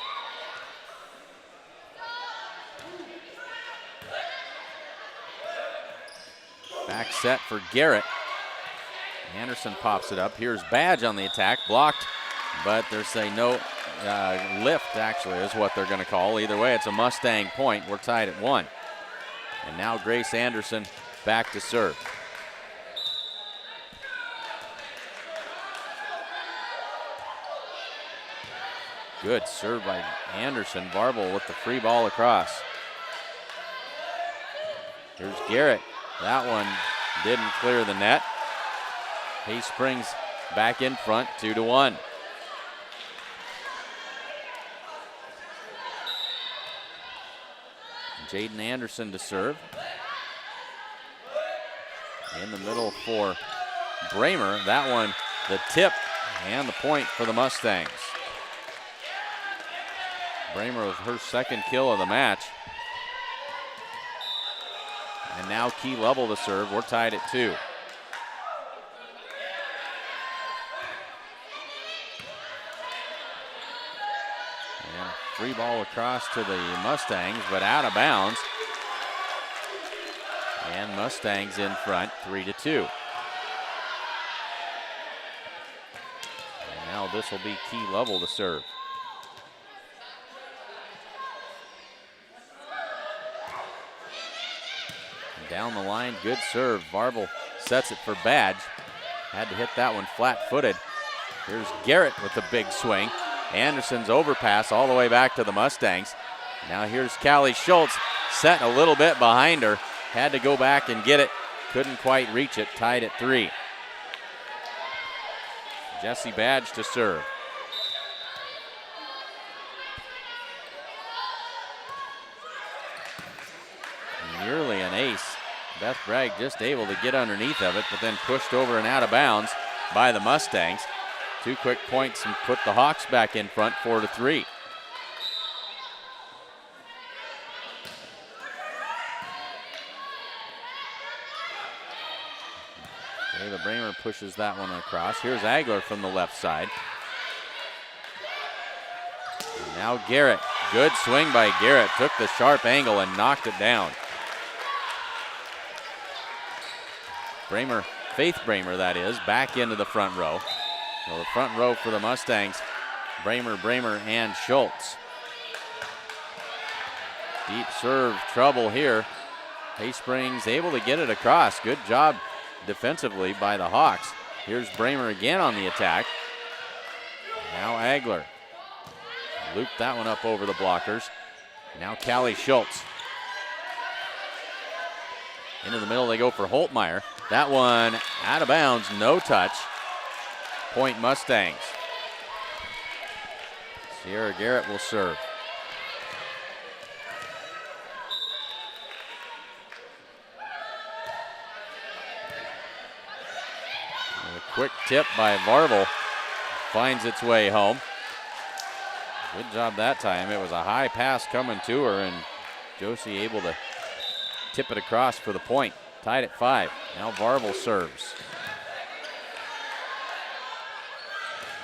A: Back set for Garrett. Anderson pops it up. Here's Badge on the attack, blocked, but they're saying no lift, actually, is what they're going to call. Either way, it's a Mustang point. We're tied at 1. And now Grace Anderson back to serve. Good serve by Anderson. Varvel with the free ball across. Here's Garrett. That one didn't clear the net. Hay Springs back in front, 2-1. Jaden Anderson to serve. In the middle for Bramer. That one, the tip and the point for the Mustangs. Bramer with her second kill of the match. And now Key Level to serve. We're tied at 2. And free ball across to the Mustangs, but out of bounds. And Mustangs in front, 3-2. And now this will be Key Level to serve. Down the line, good serve. Varvel sets it for Badge. Had to hit that one flat-footed. Here's Garrett with the big swing. Anderson's overpass all the way back to the Mustangs. Now here's Callie Schultz, set a little bit behind her. Had to go back and get it. Couldn't quite reach it. Tied at 3. Jessie Badge to serve. Nearly an ace. Beth Bragg just able to get underneath of it, but then pushed over and out of bounds by the Mustangs. 2 quick points and put the Hawks back in front, 4-3. Taylor Bramer pushes that one across. Here's Agler from the left side. And now Garrett. Good swing by Garrett. Took the sharp angle and knocked it down. Bramer, Faith Bramer that is, back into the front row. So the front row for the Mustangs, Bramer, and Schultz. Deep serve trouble here. Haysprings able to get it across. Good job defensively by the Hawks. Here's Bramer again on the attack. Now Agler. Looped that one up over the blockers. Now Callie Schultz. Into the middle they go for Holtmeyer. That one out of bounds, no touch. Point Mustangs. Sierra Garrett will serve. A quick tip by Varvel finds its way home. Good job that time. It was a high pass coming to her, and Josie able to tip it across for the point. Tied at 5. Now Varvel serves.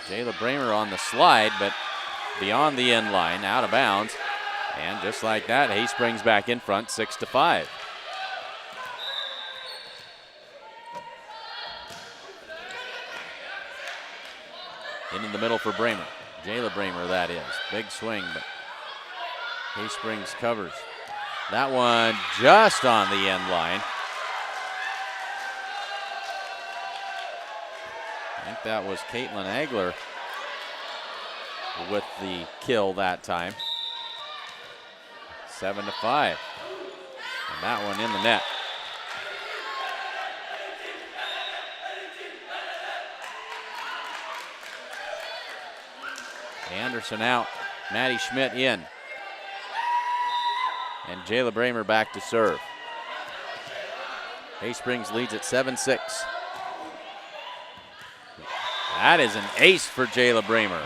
A: Jayla Bramer on the slide, but beyond the end line, out of bounds. And just like that, Haysprings back in front, 6-5. Into the middle for Bramer. Jayla Bramer, that is. Big swing, but Haysprings covers. That one just on the end line. I think that was Caitlin Agler with the kill that time. 7-5. And that one in the net. Anderson out. Maddie Schmidt in. And Jayla Bramer back to serve. Haysprings leads at 7-6. That is an ace for Jayla Bramer.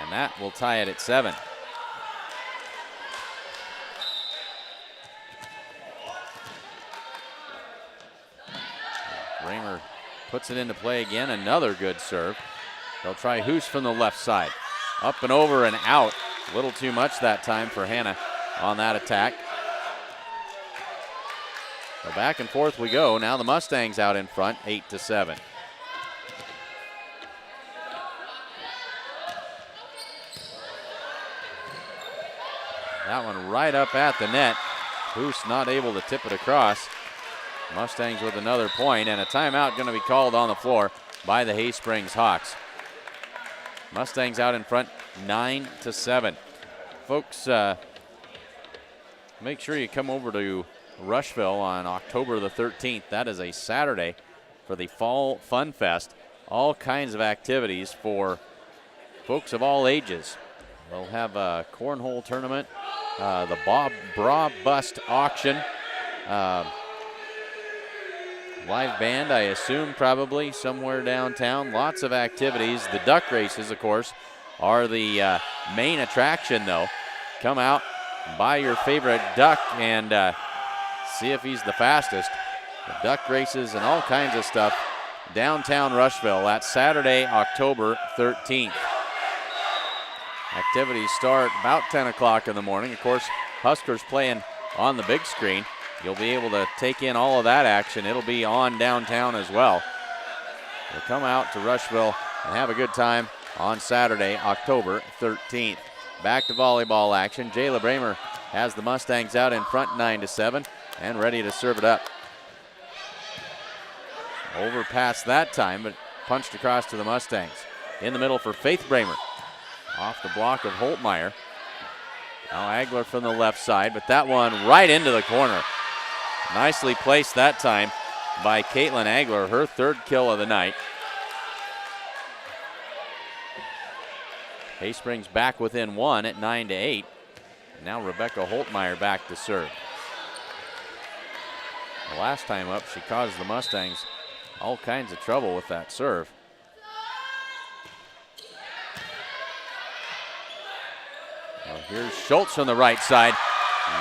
A: And that will tie it at 7. Bramer puts it into play again. Another good serve. They'll try Hoos from the left side. Up and over and out. A little too much that time for Hannah on that attack. So back and forth we go. Now the Mustangs out in front, 8-7. That one right up at the net. Hoos not able to tip it across. Mustangs with another point, and a timeout going to be called on the floor by the Haysprings Hawks. Mustangs out in front, 9-7. Folks, make sure you come over to Rushville on October the 13th. That is a Saturday for the Fall Fun Fest. All kinds of activities for folks of all ages. We'll have a cornhole tournament, the Bob Bra Bust auction, live band, I assume, probably somewhere downtown. Lots of activities. The duck races, of course, are the main attraction, though. Come out, buy your favorite duck, and see if he's the fastest. The duck races and all kinds of stuff downtown Rushville. That's Saturday, October 13th. Activities start about 10 o'clock in the morning. Of course, Huskers playing on the big screen. You'll be able to take in all of that action. It'll be on downtown as well. So come out to Rushville and have a good time on Saturday, October 13th. Back to volleyball action. Jayla Bramer has the Mustangs out in front, 9-7, and ready to serve it up. Overpass that time, but punched across to the Mustangs. In the middle for Faith Bramer. Off the block of Holtmeyer. Now Agler from the left side, but that one right into the corner. Nicely placed that time by Caitlin Agler, her third kill of the night. Haysprings back within one at 9-8. Now Rebecca Holtmeyer back to serve. The last time up, she caused the Mustangs all kinds of trouble with that serve. Well, here's Schultz from the right side,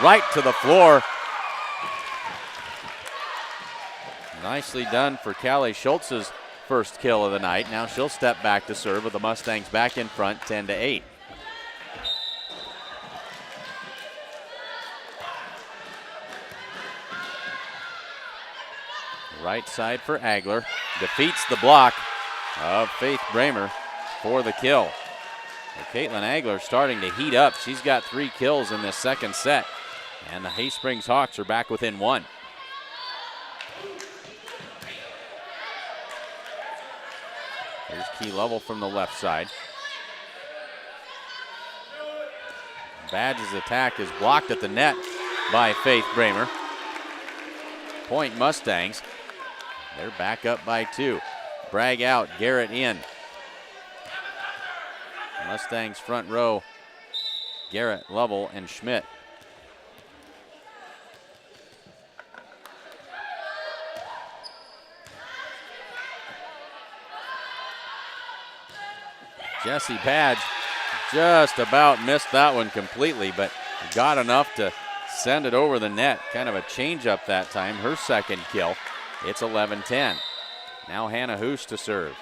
A: right to the floor. Nicely done for Callie Schultz's first kill of the night. Now she'll step back to serve with the Mustangs back in front, 10-8. Right side for Agler. Defeats the block of Faith Bramer for the kill. Well, Caitlin Agler starting to heat up. She's got 3 kills in this second set. And the Haysprings Hawks are back within 1. Here's Key Level from the left side. Badge's attack is blocked at the net by Faith Bramer. Point Mustangs. They're back up by 2. Bragg out, Garrett in. Mustangs front row, Garrett, Lovell, and Schmidt. Jesse Badge just about missed that one completely, but got enough to send it over the net. Kind of a change up that time, her second kill. It's 11-10. Now Hannah Hoos to serve.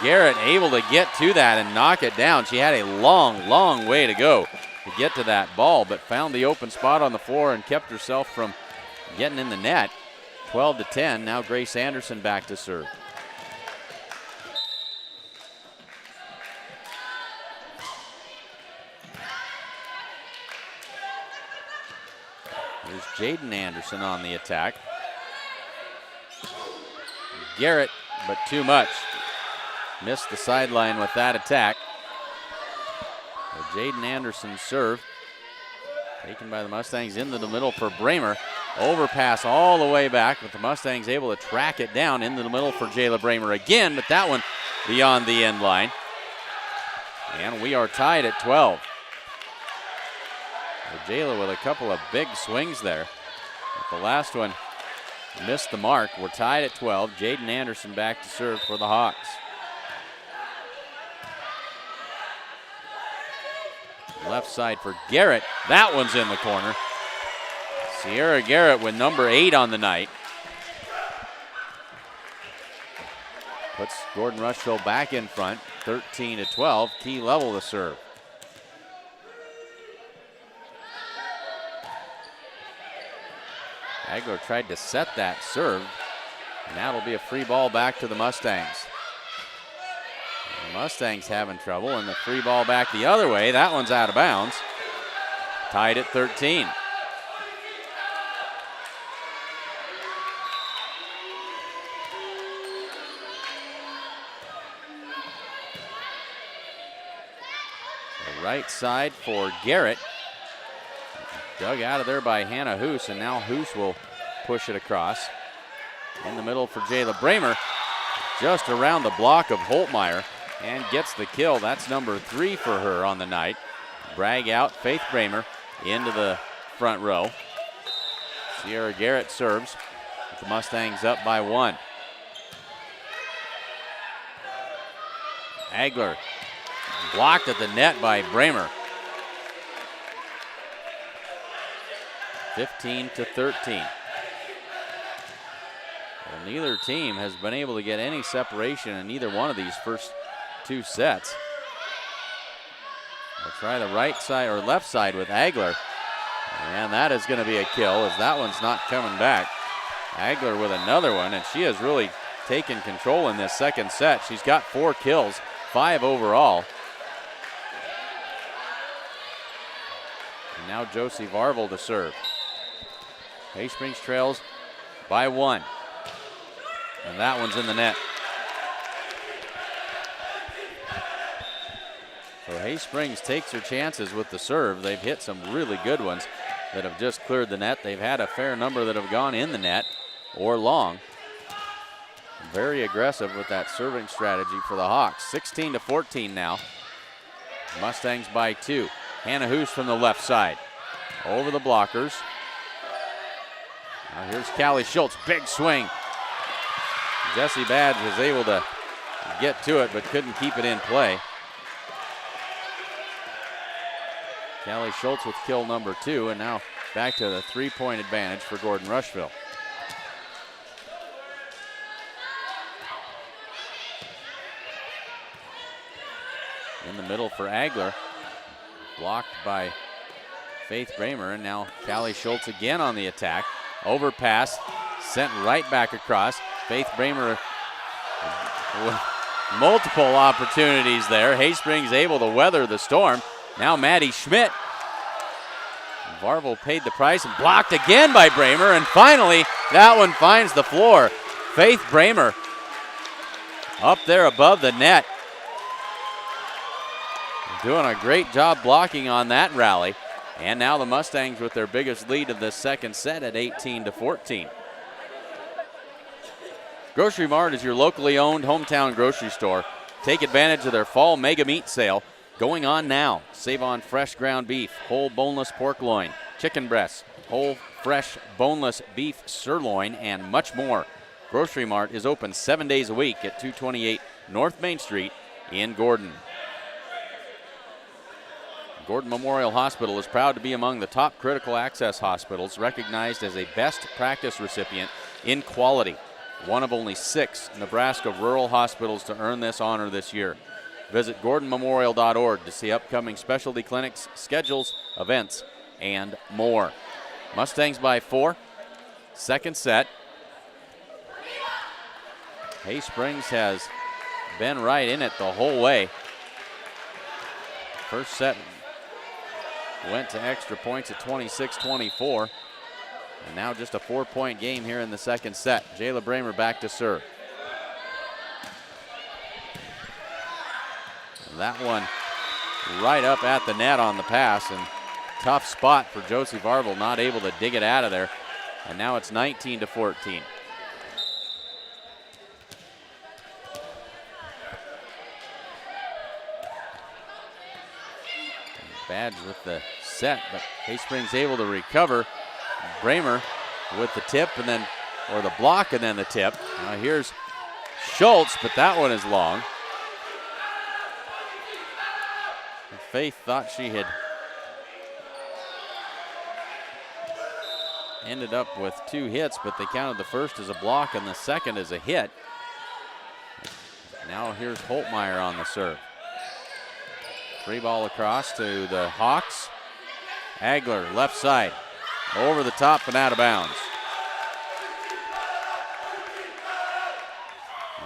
A: Garrett able to get to that and knock it down. She had a long, long way to go to get to that ball, but found the open spot on the floor and kept herself from getting in the net. 12-10. Now Grace Anderson back to serve. Here's Jaden Anderson on the attack. Garrett, but too much. Missed the sideline with that attack. So Jaden Anderson's serve. Taken by the Mustangs into the middle for Bramer. Overpass all the way back, but the Mustangs able to track it down into the middle for Jayla Bramer again, but that one beyond the end line. And we are tied at 12. So Jayla with a couple of big swings there. But the last one missed the mark. We're tied at 12. Jaden Anderson back to serve for the Hawks. Left side for Garrett. That one's in the corner. Sierra Garrett with number 8 on the night. Puts Gordon-Rushville back in front, 13-12. Key Level to serve. Agler tried to set that serve, and that'll be a free ball back to the Mustangs. The Mustangs having trouble, and the free ball back the other way. That one's out of bounds. Tied at 13. The right side for Garrett. Dug out of there by Hannah Hoos, and now Hoos will push it across. In the middle for Jayla Bramer. Just around the block of Holtmeyer. And gets the kill. That's number 3 for her on the night. Bragg out, Faith Bramer into the front row. Sierra Garrett serves. The Mustangs up by 1. Agler blocked at the net by Bramer. 15-13. Well, neither team has been able to get any separation in either one of these first 2 sets. We'll try the right side or left side with Agler. And that is going to be a kill as that one's not coming back. Agler with another one, and she has really taken control in this second set. She's got 4 kills, 5 overall. And now Josie Varvel to serve. Haysprings trails by 1. And that one's in the net. So Haysprings takes her chances with the serve. They've hit some really good ones that have just cleared the net. They've had a fair number that have gone in the net or long. Very aggressive with that serving strategy for the Hawks. 16-14 now. Mustangs by 2. Hannah Hoos from the left side. Over the blockers. Now here's Callie Schultz. Big swing. Jessie Badge was able to get to it but couldn't keep it in play. Callie Schultz with kill number 2, and now back to the 3-point advantage for Gordon-Rushville. In the middle for Agler. Blocked by Faith Bramer, and now Callie Schultz again on the attack. Overpass, sent right back across. Faith Bramer with multiple opportunities there. Haysprings able to weather the storm. Now Maddie Schmidt. Varvel paid the price and blocked again by Bramer, and finally that one finds the floor. Faith Bramer up there above the net. Doing a great job blocking on that rally. And now the Mustangs with their biggest lead of the second set at 18-14. Grocery Mart is your locally owned hometown grocery store. Take advantage of their fall mega meat sale going on now. Save on fresh ground beef, whole boneless pork loin, chicken breasts, whole fresh boneless beef sirloin, and much more. Grocery Mart is open 7 days a week at 228 North Main Street in Gordon. Gordon Memorial Hospital is proud to be among the top critical access hospitals, recognized as a best practice recipient in quality. One of only 6 Nebraska rural hospitals to earn this honor this year. Visit gordonmemorial.org to see upcoming specialty clinics, schedules, events, and more. Mustangs by 4. Second set. Haysprings has been right in it the whole way. First set went to extra points at 26-24. And now just a 4-point game here in the second set. Jayla Bramer back to serve. That one right up at the net on the pass, and tough spot for Josie Varvel, not able to dig it out of there. And now it's 19-14. Badge with the set, but Haysprings able to recover. Bramer with the tip and then, or the block and then the tip. Now here's Schultz, but that one is long. Faith thought she had ended up with 2 hits, but they counted the first as a block and the second as a hit. Now here's Holtmeyer on the serve. Free ball across to the Hawks. Agler, left side. Over the top and out of bounds.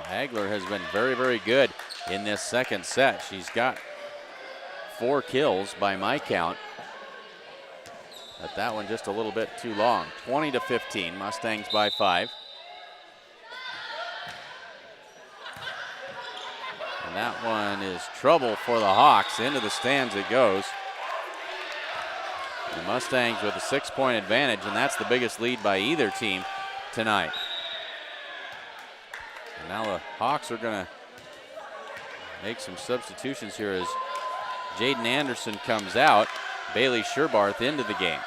A: Agler has been very, very good in this second set. She's got 4 kills by my count. But that one just a little bit too long. 20-15, Mustangs by 5. And that one is trouble for the Hawks. Into the stands it goes. The Mustangs with a 6-point advantage, and that's the biggest lead by either team tonight. And now the Hawks are going to make some substitutions here as Jaden Anderson comes out. Bailey Sherbarth into the game.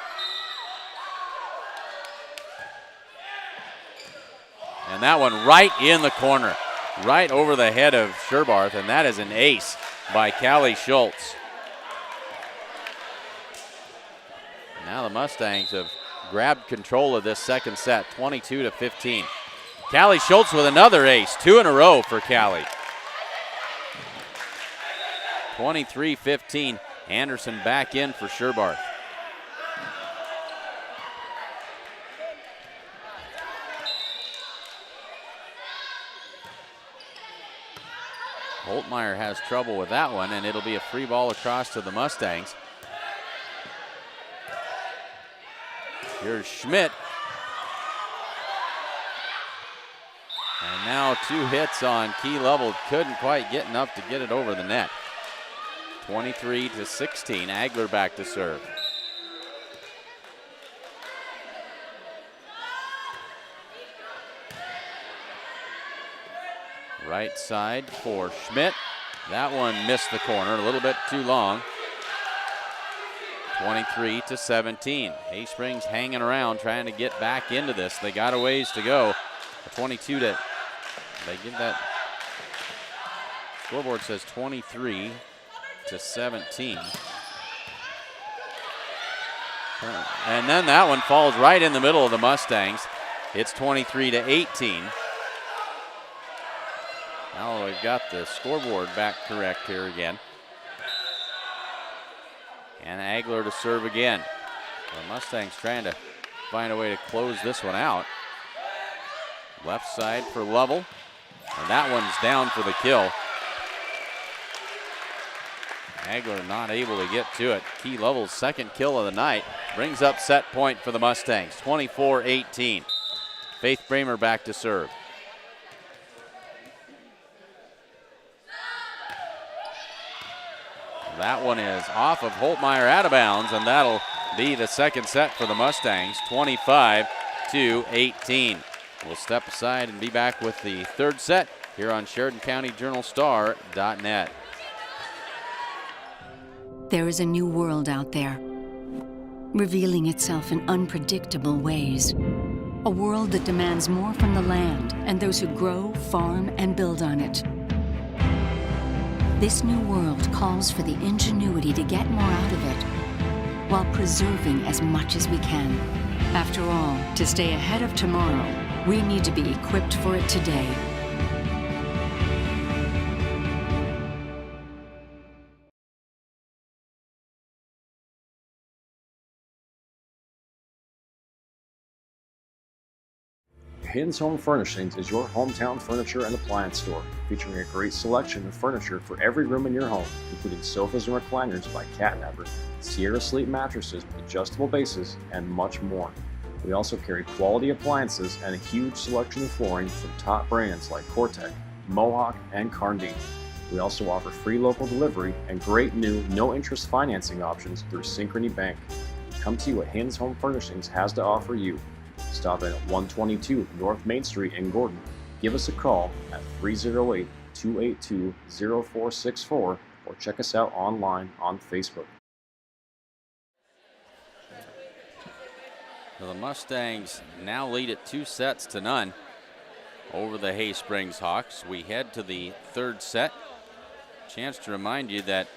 A: And that one right in the corner, right over the head of Sherbarth, and that is an ace by Callie Schultz. Now the Mustangs have grabbed control of this second set, 22-15. Callie Schultz with another ace, 2 in a row for Callie. 23-15, Anderson back in for Sherbarth. Holtmeyer has trouble with that one, and it'll be a free ball across to the Mustangs. Here's Schmidt. And now 2 hits on Key Level. Couldn't quite get enough to get it over the net. 23-16. Agler back to serve. Right side for Schmidt. That one missed the corner, a little bit too long. 23-17. Hay Springs hanging around, trying to get back into this. They got a ways to go. 22 to, they give that, scoreboard says 23-17. And then that one falls right in the middle of the Mustangs. It's 23-18. Now we've got the scoreboard back correct here again. And Agler to serve again. The Mustangs trying to find a way to close this one out. Left side for Lovell. And that one's down for the kill. Agler not able to get to it. Key Lovell's second kill of the night. Brings up set point for the Mustangs. 24-18. Faith Bramer back to serve. That one is off of Holtmeyer, out of bounds, and that'll be the second set for the Mustangs, 25-18. We'll step aside and be back with the third set here on SheridanCountyJournalStar.net.
F: There is a new world out there, revealing itself in unpredictable ways. A world that demands more from the land and those who grow, farm, and build on it. This new world calls for the ingenuity to get more out of it, while preserving as much as we can. After all, to stay ahead of tomorrow, we need to be equipped for it today.
B: Hayden's Home Furnishings is your hometown furniture and appliance store, featuring a great selection of furniture for every room in your home, including sofas and recliners by Catnapper, Sierra Sleep mattresses with adjustable bases, and much more. We also carry quality appliances and a huge selection of flooring from top brands like Cortec, Mohawk, and Carndine. We also offer free local delivery and great new no-interest financing options through Synchrony Bank. Come see what Hayden's Home Furnishings has to offer you. Stop in at 122 North Main Street in Gordon. Give us a call at 308-282-0464 or check us out online on Facebook.
A: The Mustangs now lead at 2-0 over the Hay Springs Hawks. We head to the third set. Chance to remind you that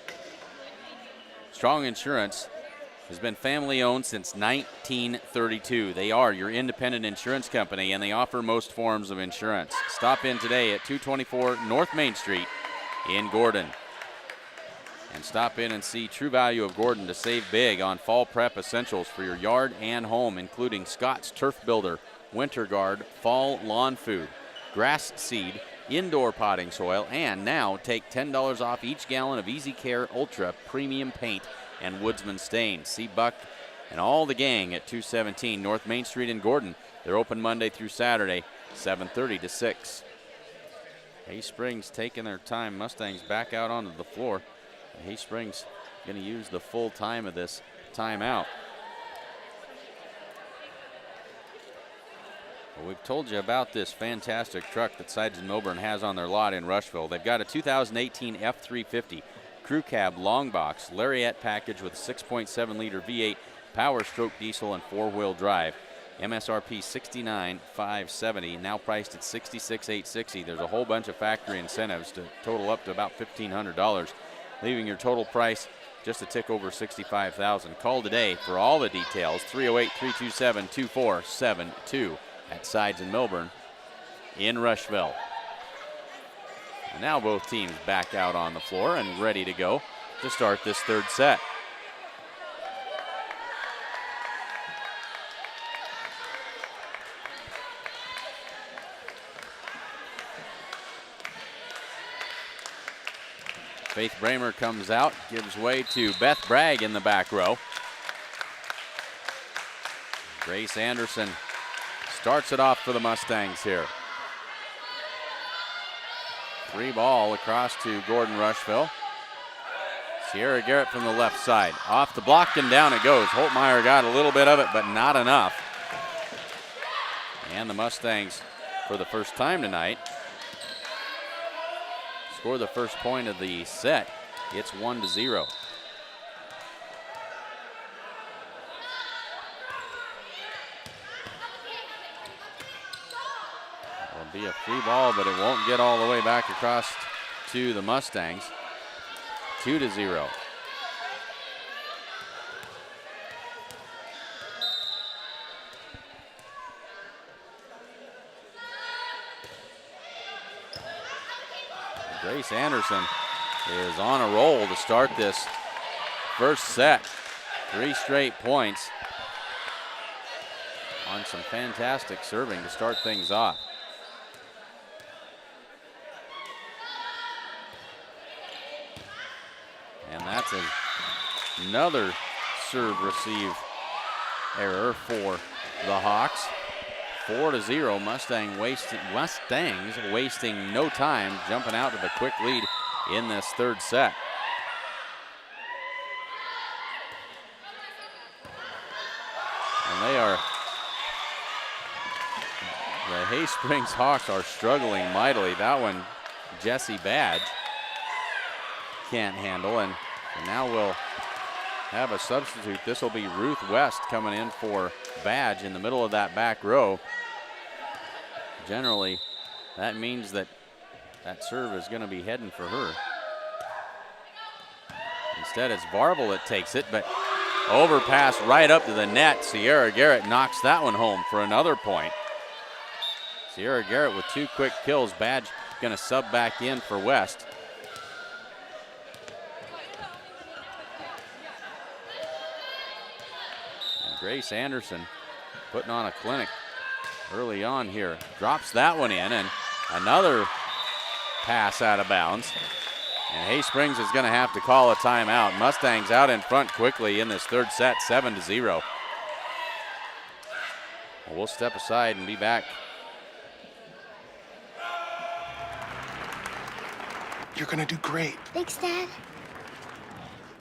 A: Strong Insurance has been family owned since 1932. They are your independent insurance company, and they offer most forms of insurance. Stop in today at 224 North Main Street in Gordon. And stop in and see True Value of Gordon to save big on fall prep essentials for your yard and home, including Scott's Turf Builder, Winter Guard, Fall Lawn Food, Grass Seed, Indoor Potting Soil, and now take $10 off each gallon of Easy Care Ultra Premium Paint and Woodsman Stain. See Buck and all the gang at 217 North Main Street in Gordon. They're open Monday through Saturday, 7:30 to 6. Hay Springs taking their time. Mustangs back out onto the floor. Hay Springs going to use the full time of this timeout. Well, we've told you about this fantastic truck that Sides and Milburn has on their lot in Rushville. They've got a 2018 F350 Crew Cab Long Box Lariat package with a 6.7 liter V8 Power Stroke diesel and 4-wheel drive. MSRP $69,570, now priced at $66,860. There's a whole bunch of factory incentives to total up to about $1,500, leaving your total price just a tick over $65,000. Call today for all the details, 308-327-2472 at Sides and Milburn in Rushville. And now both teams back out on the floor and ready to go to start this third set. Faith Bramer comes out, gives way to Beth Bragg in the back row. Grace Anderson starts it off for the Mustangs here. 3 ball across to Gordon-Rushville. Sierra Garrett from the left side. Off the block and down it goes. Holtmeyer got a little bit of it, but not enough. And the Mustangs, for the first time tonight, score the first point of the set. It's 1-0. It'll be a free ball, but it won't get all the way back across to the Mustangs. 2-0. Grace Anderson is on a roll to start this first set. 3 straight points on some fantastic serving to start things off. And that's another serve receive error for the Hawks. 4-0. Mustangs wasting no time, jumping out to the quick lead in this third set. And the Hay Springs Hawks are struggling mightily. That one, Jesse Badge can't handle, and now we'll have a substitute. This will be Ruth West coming in for Badge in the middle of that back row. Generally, that means that serve is going to be heading for her. Instead, it's Varvel that takes it, but overpass right up to the net. Sierra Garrett knocks that one home for another point. Sierra Garrett with 2 quick kills. Badge going to sub back in for West. And Grace Anderson putting on a clinic early on here. Drops that one in, and another pass out of bounds. And Hay Springs is going to have to call a timeout. Mustangs out in front quickly in this third set, 7-0. Well, we'll step aside and be back.
G: You're gonna do great.
H: Thanks, Dad.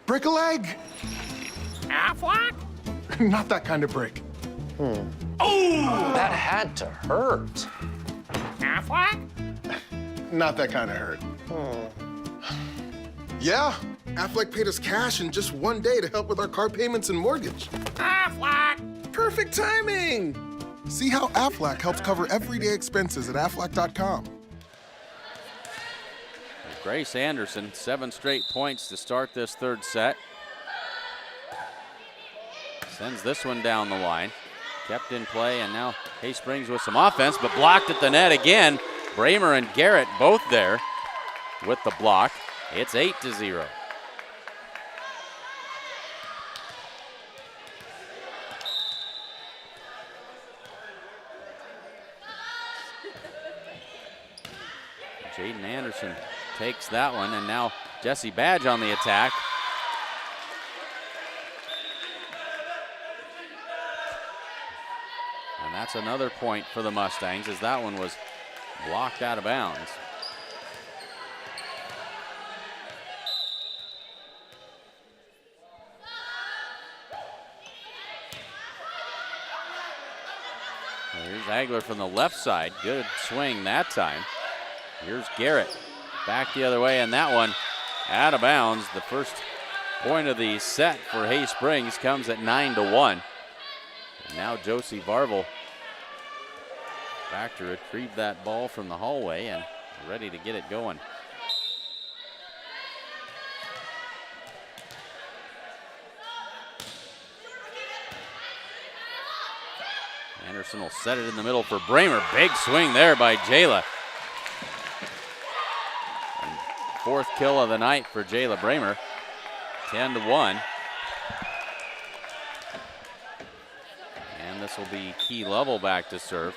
G: Break a leg.
I: Affleck?
G: Not that kind of break.
I: Oh! That had to hurt. Affleck?
G: Not that kind of hurt. Yeah, Affleck paid us cash in just one day to help with our car payments and mortgage.
I: Affleck!
G: Perfect timing. See how Affleck helps cover everyday expenses at Affleck.com.
A: Grace Anderson, 7 straight points to start this third set. Sends this one down the line. Kept in play, and now Hay Springs with some offense, but blocked at the net again. Bramer and Garrett both there with the block. It's 8-0. Jaden Anderson takes that one, and now Jesse Badge on the attack. And that's another point for the Mustangs, as that one was blocked out of bounds. Here's Agler from the left side. Good swing that time. Here's Garrett back the other way, and that one out of bounds. The first point of the set for Hay Springs comes at 9-1. And now Josie Varvel back to retrieve that ball from the hallway and ready to get it going. Anderson will set it in the middle for Bramer. Big swing there by Jayla. And 4th kill of the night for Jayla Bramer. 10-1. And this will be Key Lovell back to serve.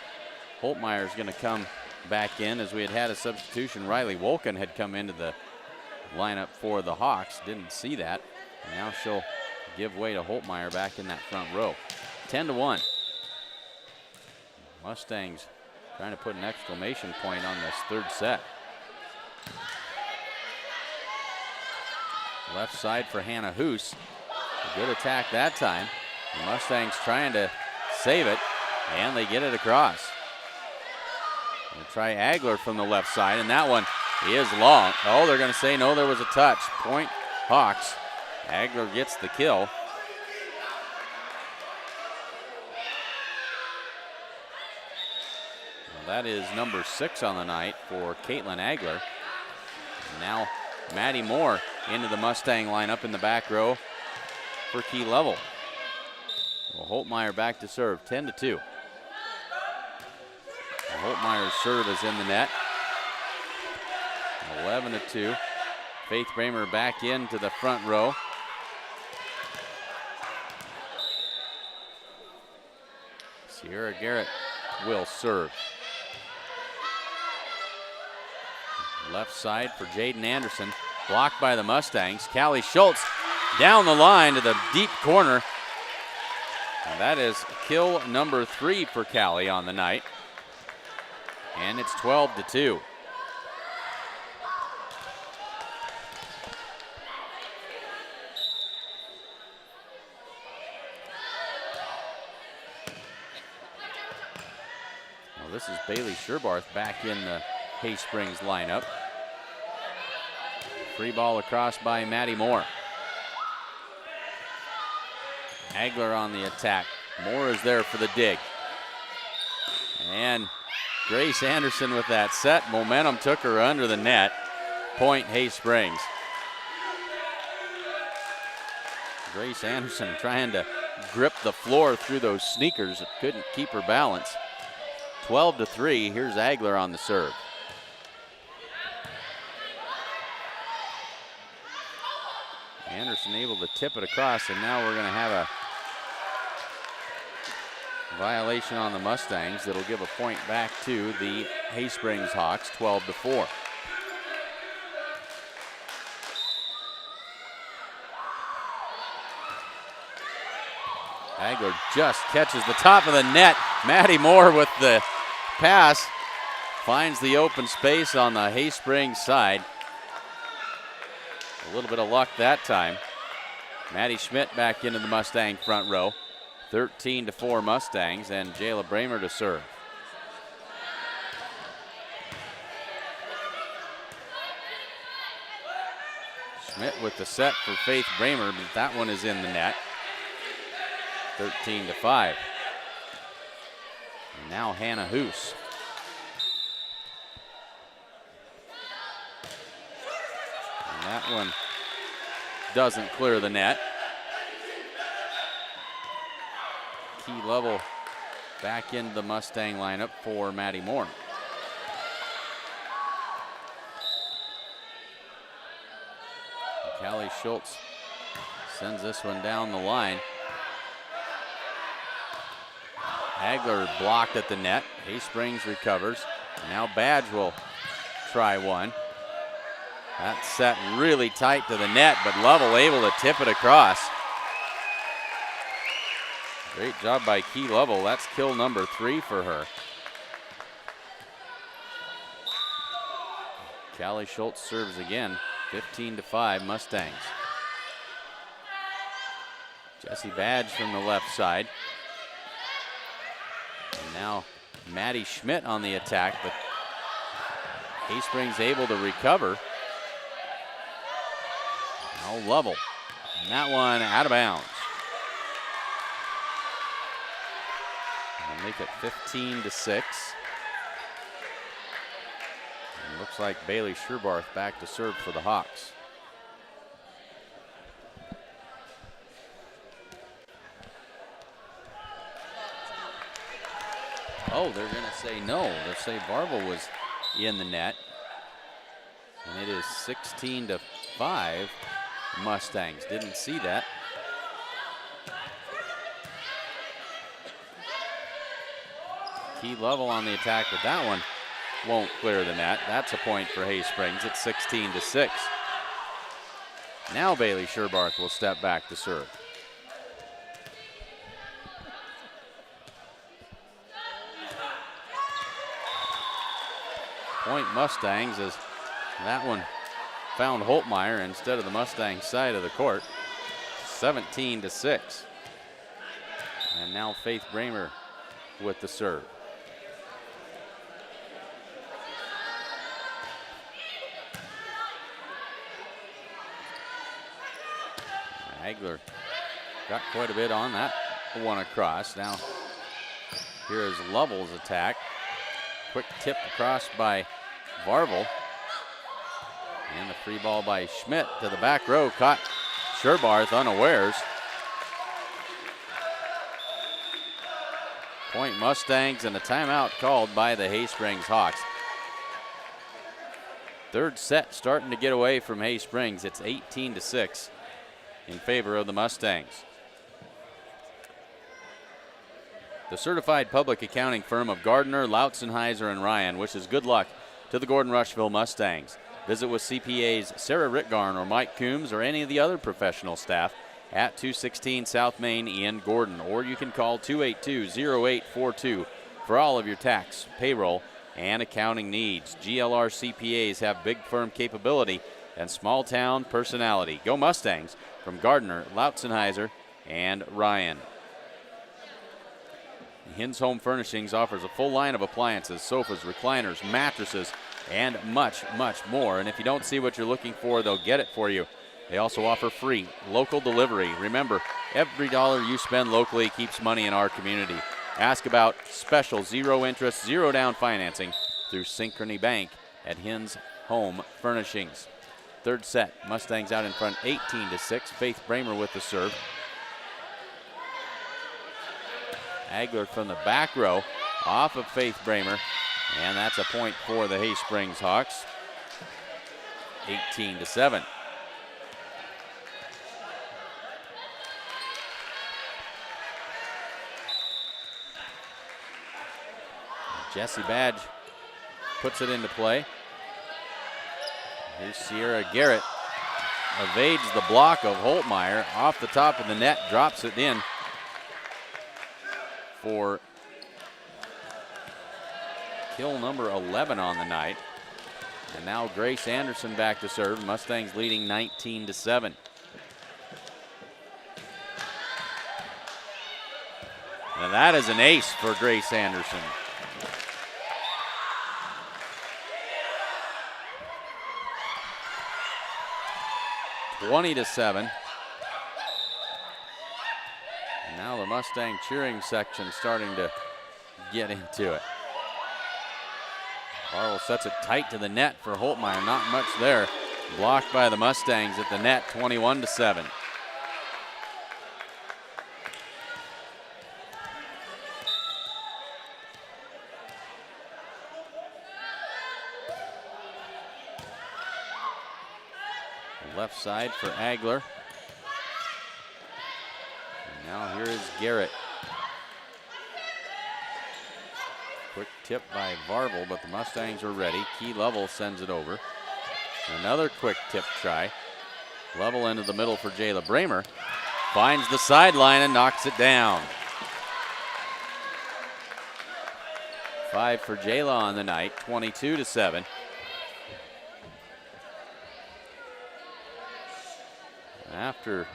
A: Holtmeyer's going to come back in, as we had a substitution. Riley Wolken had come into the lineup for the Hawks. Didn't see that. And now she'll give way to Holtmeyer back in that front row. 10-1. Mustangs trying to put an exclamation point on this third set. Left side for Hannah Hoos. A good attack that time. The Mustangs trying to save it, and they get it across. They'll try Agler from the left side, and that one is long. Oh, they're going to say no, there was a touch. Point Hawks. Agler gets the kill. Well, that is number 6 on the night for Caitlin Agler. And now Maddie Moore into the Mustang lineup in the back row for Key Level. Well, Holtmeyer back to serve, 10-2. Holtmeyer's serve is in the net. 11-2. Faith Bramer back into the front row. Sierra Garrett will serve. Left side for Jaden Anderson. Blocked by the Mustangs. Callie Schultz down the line to the deep corner. And that is kill number 3 for Callie on the night. And it's 12-2. Well, this is Bailey Sherbarth back in the Hay Springs lineup. Free ball across by Maddie Moore. Agler on the attack. Moore is there for the dig. And Grace Anderson with that set. Momentum took her under the net. Point Hay Springs. Grace Anderson trying to grip the floor through those sneakers. Couldn't keep her balance. 12-3. Here's Agler on the serve. Anderson able to tip it across, and now we're going to have a violation on the Mustangs that'll give a point back to the Hay Springs Hawks, 12-4. Agler just catches the top of the net. Maddie Moore with the pass finds the open space on the Hay Springs side. A little bit of luck that time. Maddie Schmidt back into the Mustang front row. 13-4 Mustangs, and Jayla Bramer to serve. Schmidt with the set for Faith Bramer, but that one is in the net. 13-5. And now Hannah Hoos. And that one doesn't clear the net. Key Level back into the Mustang lineup for Maddie Moore. Callie Schultz sends this one down the line. Agler blocked at the net. Hay Springs recovers. Now Badge will try one. That set really tight to the net, but Lovell able to tip it across. Great job by Key Lovell. That's kill number 3 for her. Callie Schultz serves again. 15-5 Mustangs. Jessie Badge from the left side. And now Maddie Schmidt on the attack, but Hay Springs able to recover. Now Lovell. And that one out of bounds. Make it 15-6. And looks like Bailey Sherbarth back to serve for the Hawks. Oh, they're going to say no. They'll say Barble was in the net. And it is 16-5 Mustangs. Didn't see that. Key Lovell on the attack, but that one won't clear the net. That's a point for Hay Springs. It's 16-6. Now Bailey Sherbarth will step back to serve. Point Mustangs as that one found Holtmeyer instead of the Mustang side of the court. 17-6. And now Faith Bramer with the serve. Hagler got quite a bit on that one across. Now here is Lovell's attack. Quick tip across by Varvel. And the free ball by Schmidt to the back row. Caught Sherbarth unawares. Point Mustangs and a timeout called by the Hay-Springs Hawks. Third set starting to get away from Hay-Springs. It's 18-6 in favor of the Mustangs. The certified public accounting firm of Gardner, Lautzenheiser, and Ryan wishes good luck to the Gordon-Rushville Mustangs. Visit with CPAs Sarah Ritgarn or Mike Coombs or any of the other professional staff at 216 South Main in Gordon, or you can call 282-0842 for all of your tax, payroll, and accounting needs. GLR CPAs have big firm capability and small town personality. Go Mustangs from Gardner, Lautzenheiser, and Ryan. Hins Home Furnishings offers a full line of appliances, sofas, recliners, mattresses, and much, much more. And if you don't see what you're looking for, they'll get it for you. They also offer free local delivery. Remember, every dollar you spend locally keeps money in our community. Ask about special zero interest, zero down financing through Synchrony Bank at Hins Home Furnishings. Third set, Mustangs out in front 18-6. Faith Bramer with the serve. Hagler from the back row off of Faith Bramer, and that's a point for the Hay-Springs Hawks. 18-7. Jesse Badge puts it into play. Here's Sierra Garrett. Evades the block of Holtmeyer off the top of the net, drops it in for kill number 11 on the night. And now Grace Anderson back to serve. Mustangs leading 19-7. And that is an ace for Grace Anderson. (20-7). And now the Mustang cheering section starting to get into it. Barwell sets it tight to the net for Holtmeyer. Not much there. Blocked by the Mustangs at the net, 21-7. Left side for Agler. And now here is Garrett. Quick tip by Varvel, but the Mustangs are ready. Key Level sends it over. Another quick tip try. Level into the middle for Jayla Bramer. Finds the sideline and knocks it down. 5 for Jayla on the night, 22-7. After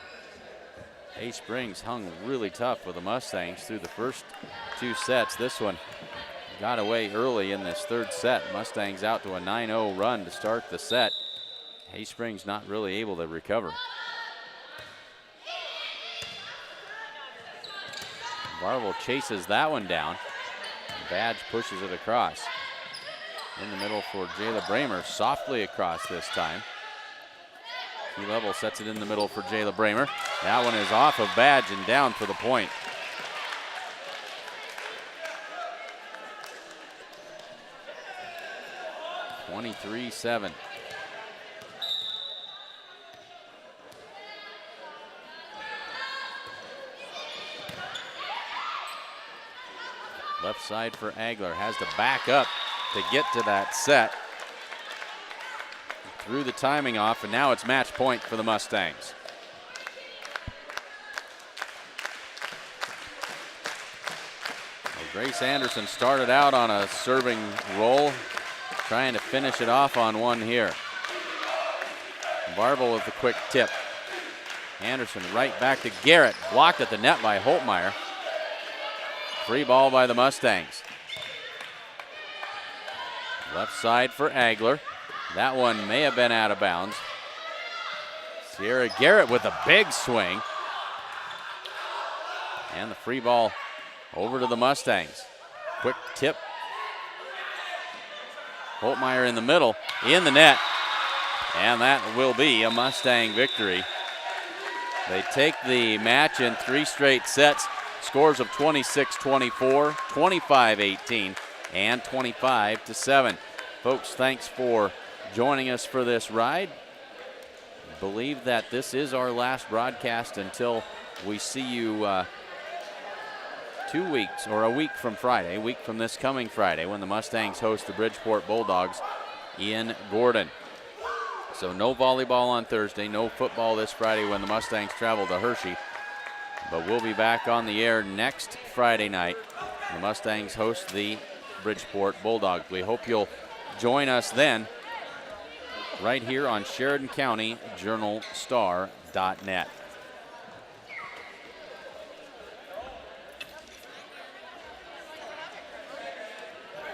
A: Hay-Springs hung really tough with the Mustangs through the first two sets, this one got away early in this third set. Mustangs out to a 9-0 run to start the set. Hay-Springs not really able to recover. Varvel chases that one down. Badge pushes it across. In the middle for Jayla Bramer, softly across this time. Key Level sets it in the middle for Jayla Bramer. That one is off of Badge and down for the point. (23-7). Left side for Agler. Has to back up to get to that set. Threw the timing off, and now it's match point for the Mustangs. Well, Grace Anderson started out on a serving roll. trying to finish it off on one here. Barble with the quick tip. Anderson right back to Garrett. Blocked at the net by Holtmeyer. Free ball by the Mustangs. Left side for Agler. That one may have been out of bounds. Sierra Garrett with a big swing. And the free ball over to the Mustangs. Quick tip. Holtmeyer in the middle, in the net. And that will be a Mustang victory. They take the match in 3 straight sets. Scores of 26-24, 25-18, and 25-7. Folks, thanks for joining us for this ride. I believe that this is our last broadcast until we see you 2 weeks or a week from Friday, a week from this coming Friday when the Mustangs host the Bridgeport Bulldogs in Gordon. So no volleyball on Thursday, no football this Friday when the Mustangs travel to Hershey. But we'll be back on the air next Friday night. The Mustangs host the Bridgeport Bulldogs. We hope you'll join us then right here on SheridanCountyJournalStar.net.